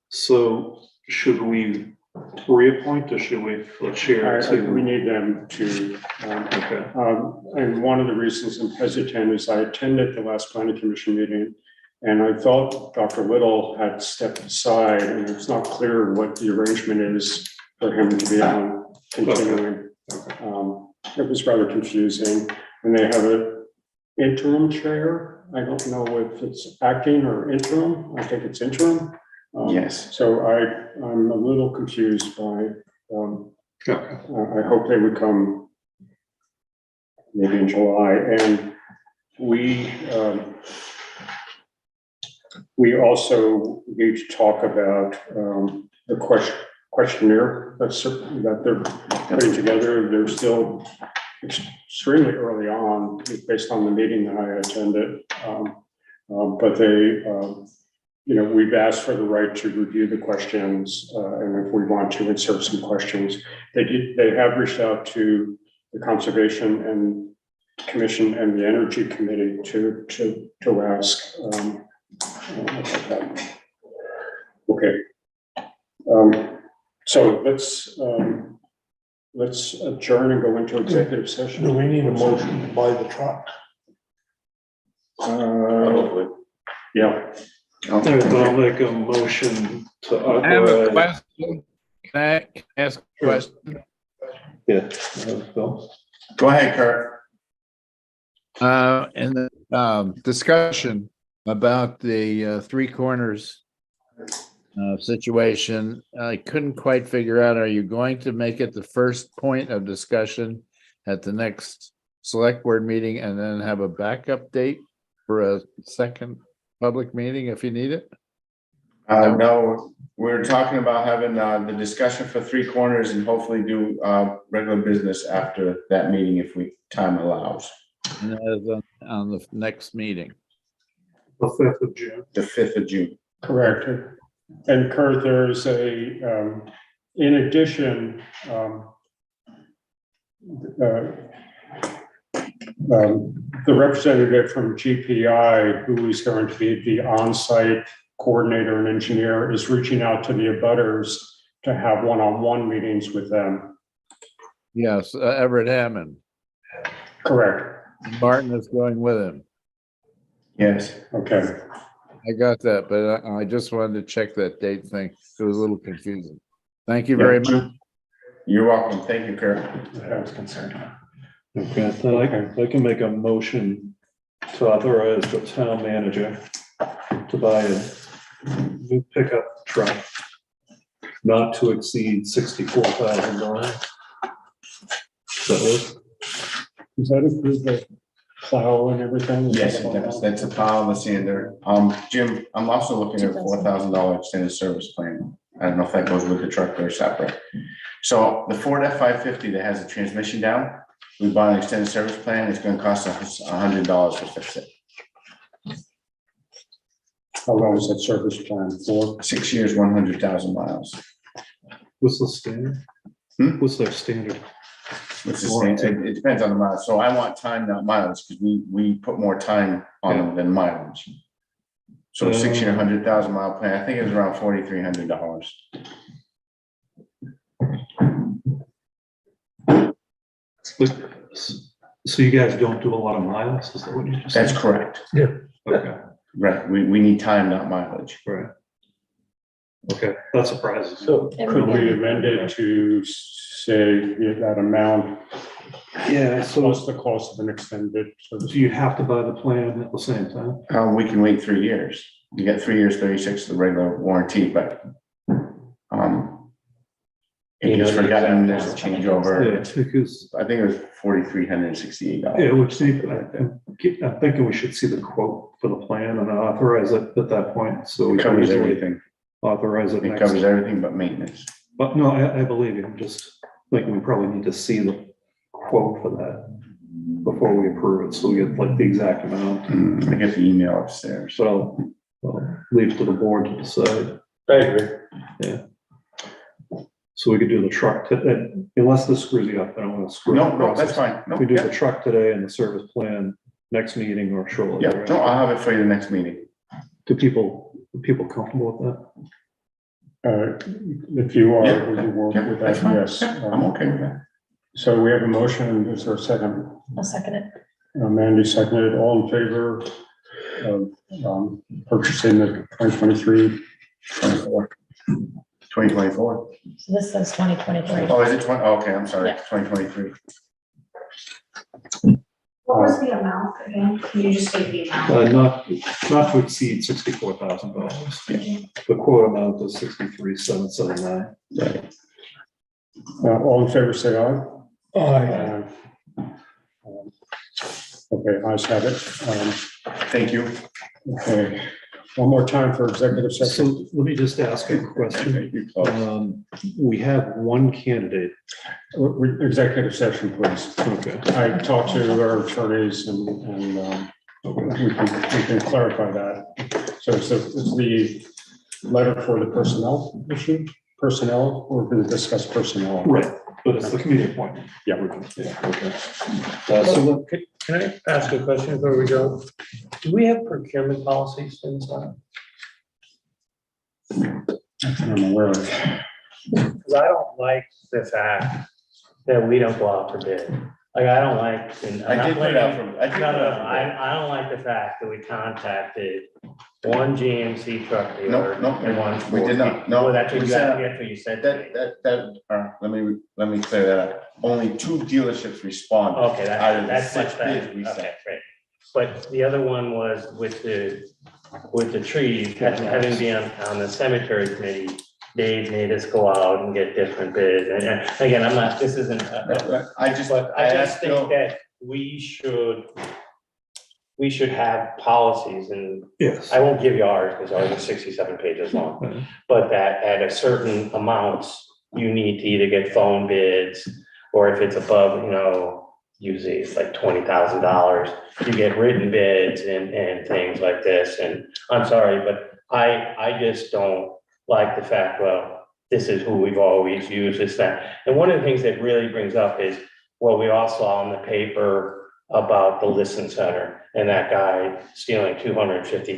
So should we reappoint or should we wait for the chair We to? need them to, Okay, and one of the reasons I'm hesitant is I attended the last planning commission meeting, and I thought Dr. Little had stepped aside, and it's not clear what the arrangement is for him to be on continuing. It was rather confusing, and they have an interim chair. I don't know if it's acting or interim. I think it's interim. Yes. So I'm a little confused by, okay, I hope they would come maybe in July. And we also need to talk about the questionnaire that they're putting together. They're still extremely early on, based on the meeting that I attended. But they, we've asked for the right to review the questions, and if we want to insert some questions, they have reached out to the Conservation and Commission and the Energy Committee to ask. Okay. So let's adjourn and go into executive session. Do we need a motion to buy the truck? Yeah. I'll make a motion to I have a authorize. question. Can I ask a question? Yeah, Bill. Go ahead, Kurt. In the discussion about the Three Corners situation, I couldn't quite figure out, are you going to make it the first point of discussion at the next select board meeting and then have a backup date for a second public meeting if you need it? No, we're talking about having the discussion for Three Corners and hopefully do regular business after that meeting if time allows. And that is on the next meeting. The 5th of June. The 5th of June. Correct. And Kurt, there's in addition, the representative from GPI, who is going to be the on-site coordinator and engineer, is reaching out to the abutters to have one-on-one meetings with them. Yes, Everett Hammond. Correct. Martin is going with him. Yes. Okay. I got that, but I just wanted to check that date thing. It was a little confusing. Thank you very much. You're welcome. Thank you, Kurt. I was concerned. Okay, then I can make a motion to authorize the town manager to buy a new pickup truck not to exceed $64,000. Does that include the plow and everything? Yes, it does. That's a plow, the sander. Jim, I'm also looking at a $4,000 extended service plan. I don't know if that goes with the truck or separate. So the Ford F-550 that has a transmission down, we bought an extended service plan. It's going to cost us $100 to fix it. How long is that service plan for? 6 years, 100,000 miles. What's the standard? What's their standard? Which is, it depends on the mileage. So I want time, not mileage, because we put more time on them than mileage. So 6 year, 100,000 mile plan, I think it was around $4,300. So you guys don't do a lot of miles? Is that what you just said? That's correct. Yeah. Okay, Right. We need time, not mileage. right. Okay, that surprises me. So could we amend it to say that amount Yeah, so plus the cost of an extended service? do you have to buy the plan at the same time? We can wait 3 years. You get 3 years, 36, the regular warranty, but it gets forgotten, there's a changeover. Yeah, because, I think it was $4,368. yeah, which I'm thinking we should see the quote for the plan and authorize it at that point, so we It can covers easily everything. authorize it It next. covers everything but maintenance. But no, I believe you. I'm just thinking we probably need to see the quote for that before we approve it, so we get like the exact amount. I get the email upstairs. So I'll leave it to the board to decide. I agree. Yeah. So we could do the truck, unless this screws you up, I don't want to screw up the No, that's process. fine. No, We do yeah. the truck today and the service plan next meeting or shortly. Yeah, thereafter. no, I'll have it for you the next meeting. Are people comfortable with that? If you are, Yeah. would you work Yeah, with that's that? fine. Yes. Yeah, I'm okay with that. So we have a motion. Is there a second? I'll second it. Mandy seconded. All in favor of purchasing the 2023? 2024. So this says 2023. Oh, is it 20? Oh, okay, I'm sorry, Yeah. 2023. What was the amount again? Can you just say the amount? Not to exceed $64,000. The quote amount is 63,779. Right. All in favor, say aye. Aye. Okay, ayes have it. Thank you. Okay, one more time for executive So session. let me just ask a question. We have one candidate. Executive session, please. Okay. I talked to our attorneys and we can clarify that. So it's the letter for the personnel issue, personnel, we're going to discuss personnel. Right, but it's the committee appointment. Yeah. Okay. So can I ask a question before we go? Do we have procurement policies inside? I'm aware of. Because I don't like the fact that we don't go out for bid. Like, I don't like. and I'm I not did put it out blaming- for, I did put No, it no, out for bid. I don't like the fact that we contacted one GMC truck dealer. No, and one we did not. Ford. No, Well, that's what we you said- that's what you said to me. Let me clear that up. Only 2 dealerships responded. Okay, Out of the that's 6 much better. bids we Okay, sent. great. But the other one was with the trees, having been on the cemetery committee, Dave made us go out and get different bids. And again, I'm not, this isn't, I just, but I I just asked Bill. think that we should have policies, and Yes. I won't give you ours because ours is 67 pages long. Okay. But that at a certain amounts, you need to either get phone bids, or if it's above, usually it's like $20,000, you get written bids and things like this. And I'm sorry, but I just don't like the fact, well, this is who we've always used, this, that. And one of the things that really brings up is what we all saw in the paper about the Listen Center and that guy stealing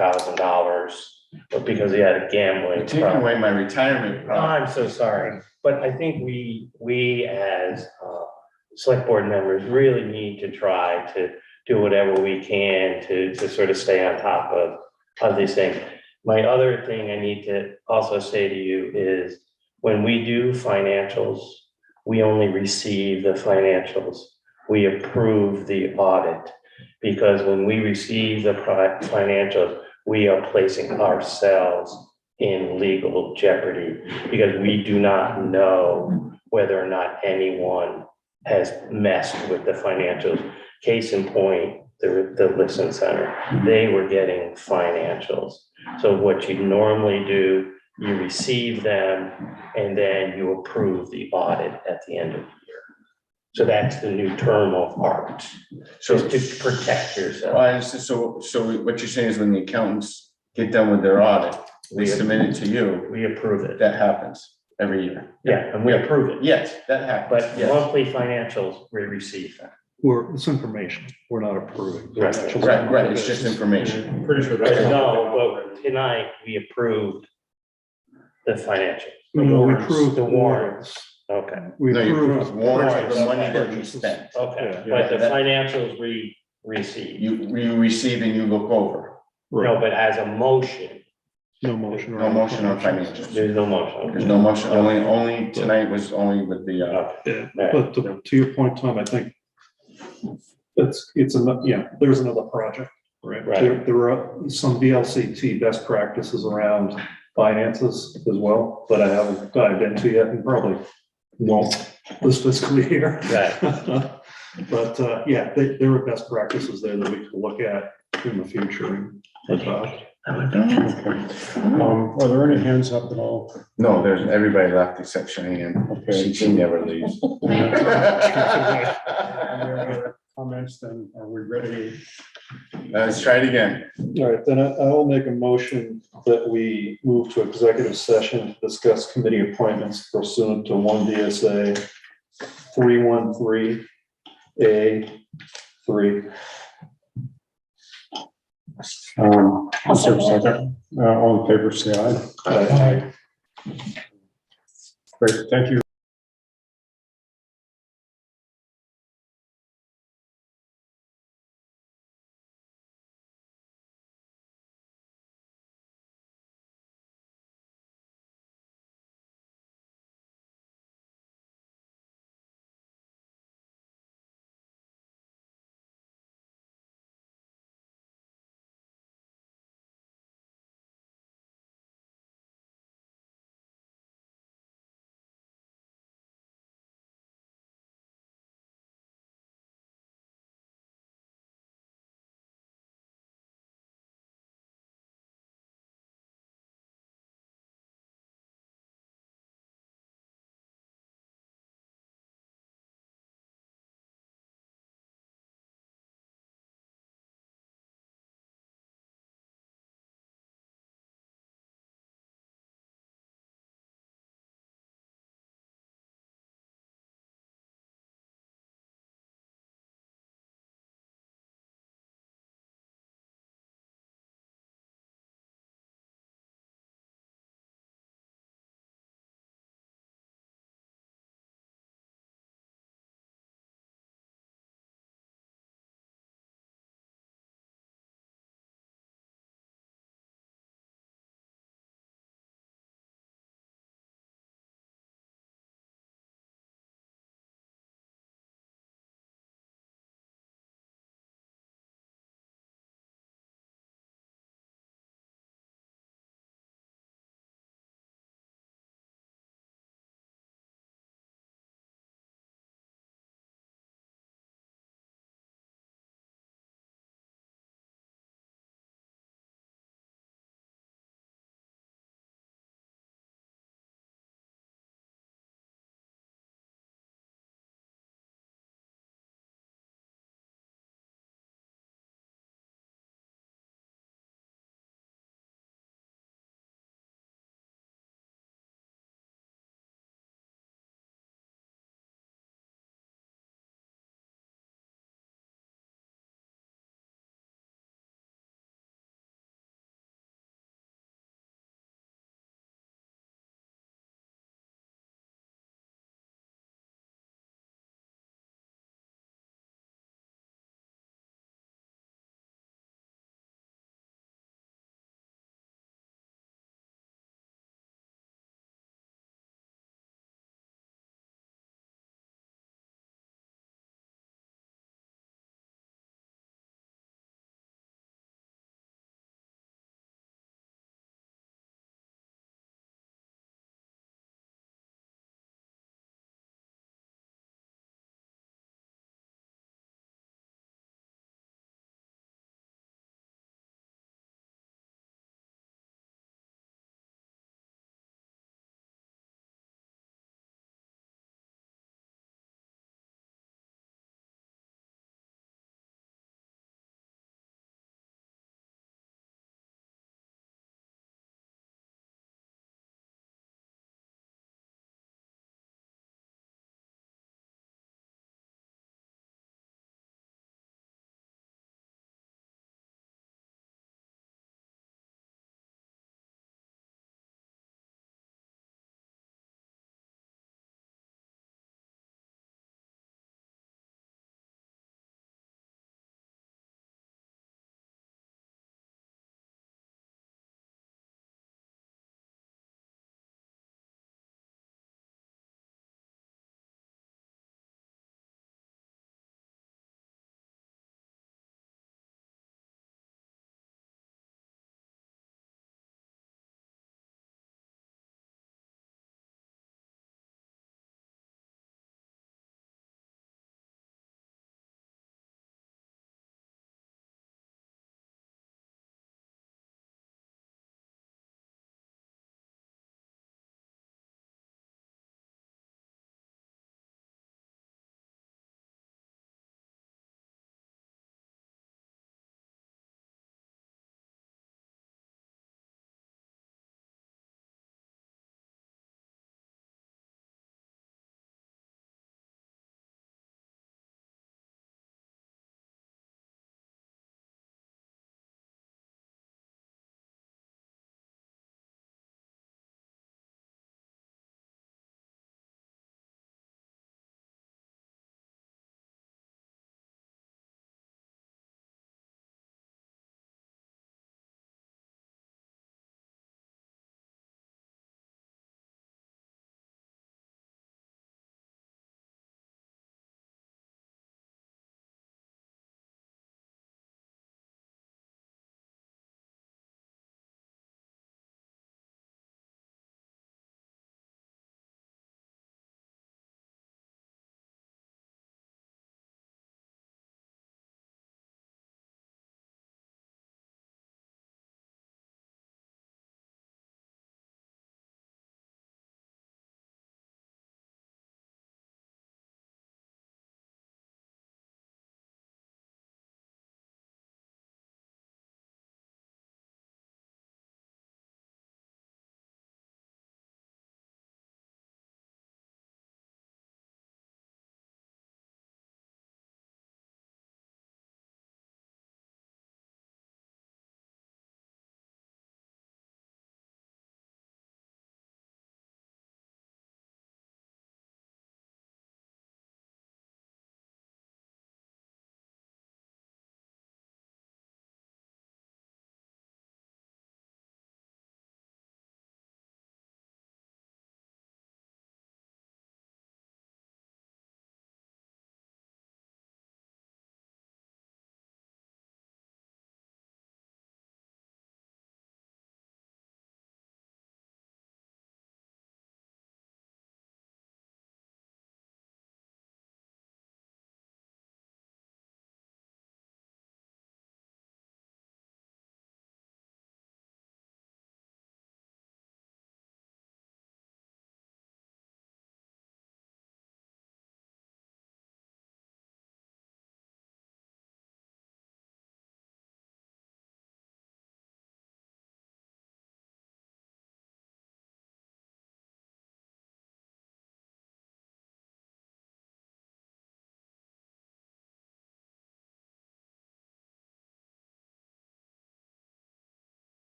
$250,000 because he had a gambling You're taking problem. away my retirement. Oh, I'm so sorry, but I think we as select board members really need to try to do whatever we can to sort of stay on top of these things. My other thing I need to also say to you is when we do financials, we only receive the financials. We approve the audit, because when we receive the financials, we are placing ourselves in legal jeopardy, because we do not know whether or not anyone has messed with the financials. Case in point, the Listen Center, they were getting financials. So what you normally do, you receive them and then you approve the audit at the end of the year. So that's the new term of art, So, just to protect yourself. I understand. So what you're saying is when the accountants get done with their audit, they submit it to you, We approve it. that happens every year. Yeah, and we approve it. Yes, that happens. But Yes. monthly financials, we receive them. It's information. We're not approving. Right. Right, it's just information. I'm pretty sure But that's. no, but tonight, we approved the financials. The No, we warrants, approved the warrants. Okay, We No, you approved approve warrants of the money that we purchases. spent. okay, Yeah, but the that- financials we received. You receive and you look over. No, Right, but as a motion, no motion. No motion on financials. there's no motion. There's no motion, only tonight was only with the, Okay. Yeah, but to your point, Tom, I think there's another project, right? Right. There are some VLCT best practices around finances as well, that I haven't dived into yet and probably won't this fiscal year. Right. But, yeah, there are best practices there that we can look at in the future and adopt. Are there any hands up at all? No, there's, everybody left except Cheyenne. Okay. She never leaves. Any other comments, then are we ready? Let's try it again. All right, then I will make a motion that we move to executive session to discuss committee appointments pursuant to 1 VSA 313A3. Is there a second? All in favor, say aye. Aye. Great, thank you.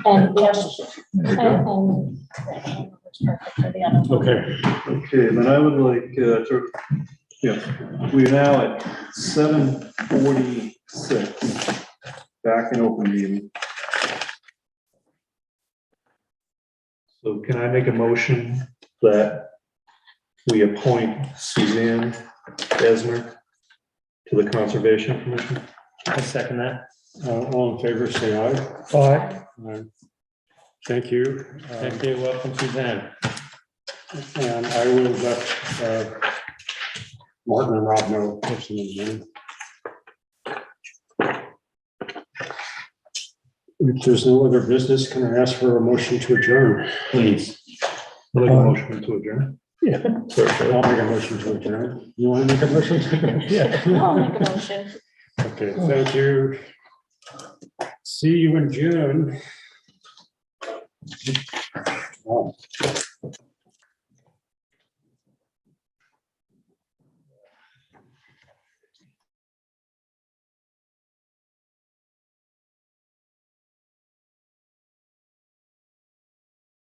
And we have, and it's perfect for the other. Okay, Okay, then I would like, to, yeah, we're now at 7:46, back in open meeting. So can I make a motion that we appoint Suzanne Esner to the Conservation Commission? I second that. all in favor, say aye. Aye. Thank you. Thank you, welcome Suzanne. And I will let Martin and Rob know. What's in the name. If there's no other business, can I ask for a motion to adjourn? Please. I'd like a motion to adjourn. Yeah. I'll make a motion to adjourn. You want to make a motion to adjourn? Yeah. I'll make a motion. Okay, thank you. See you in June.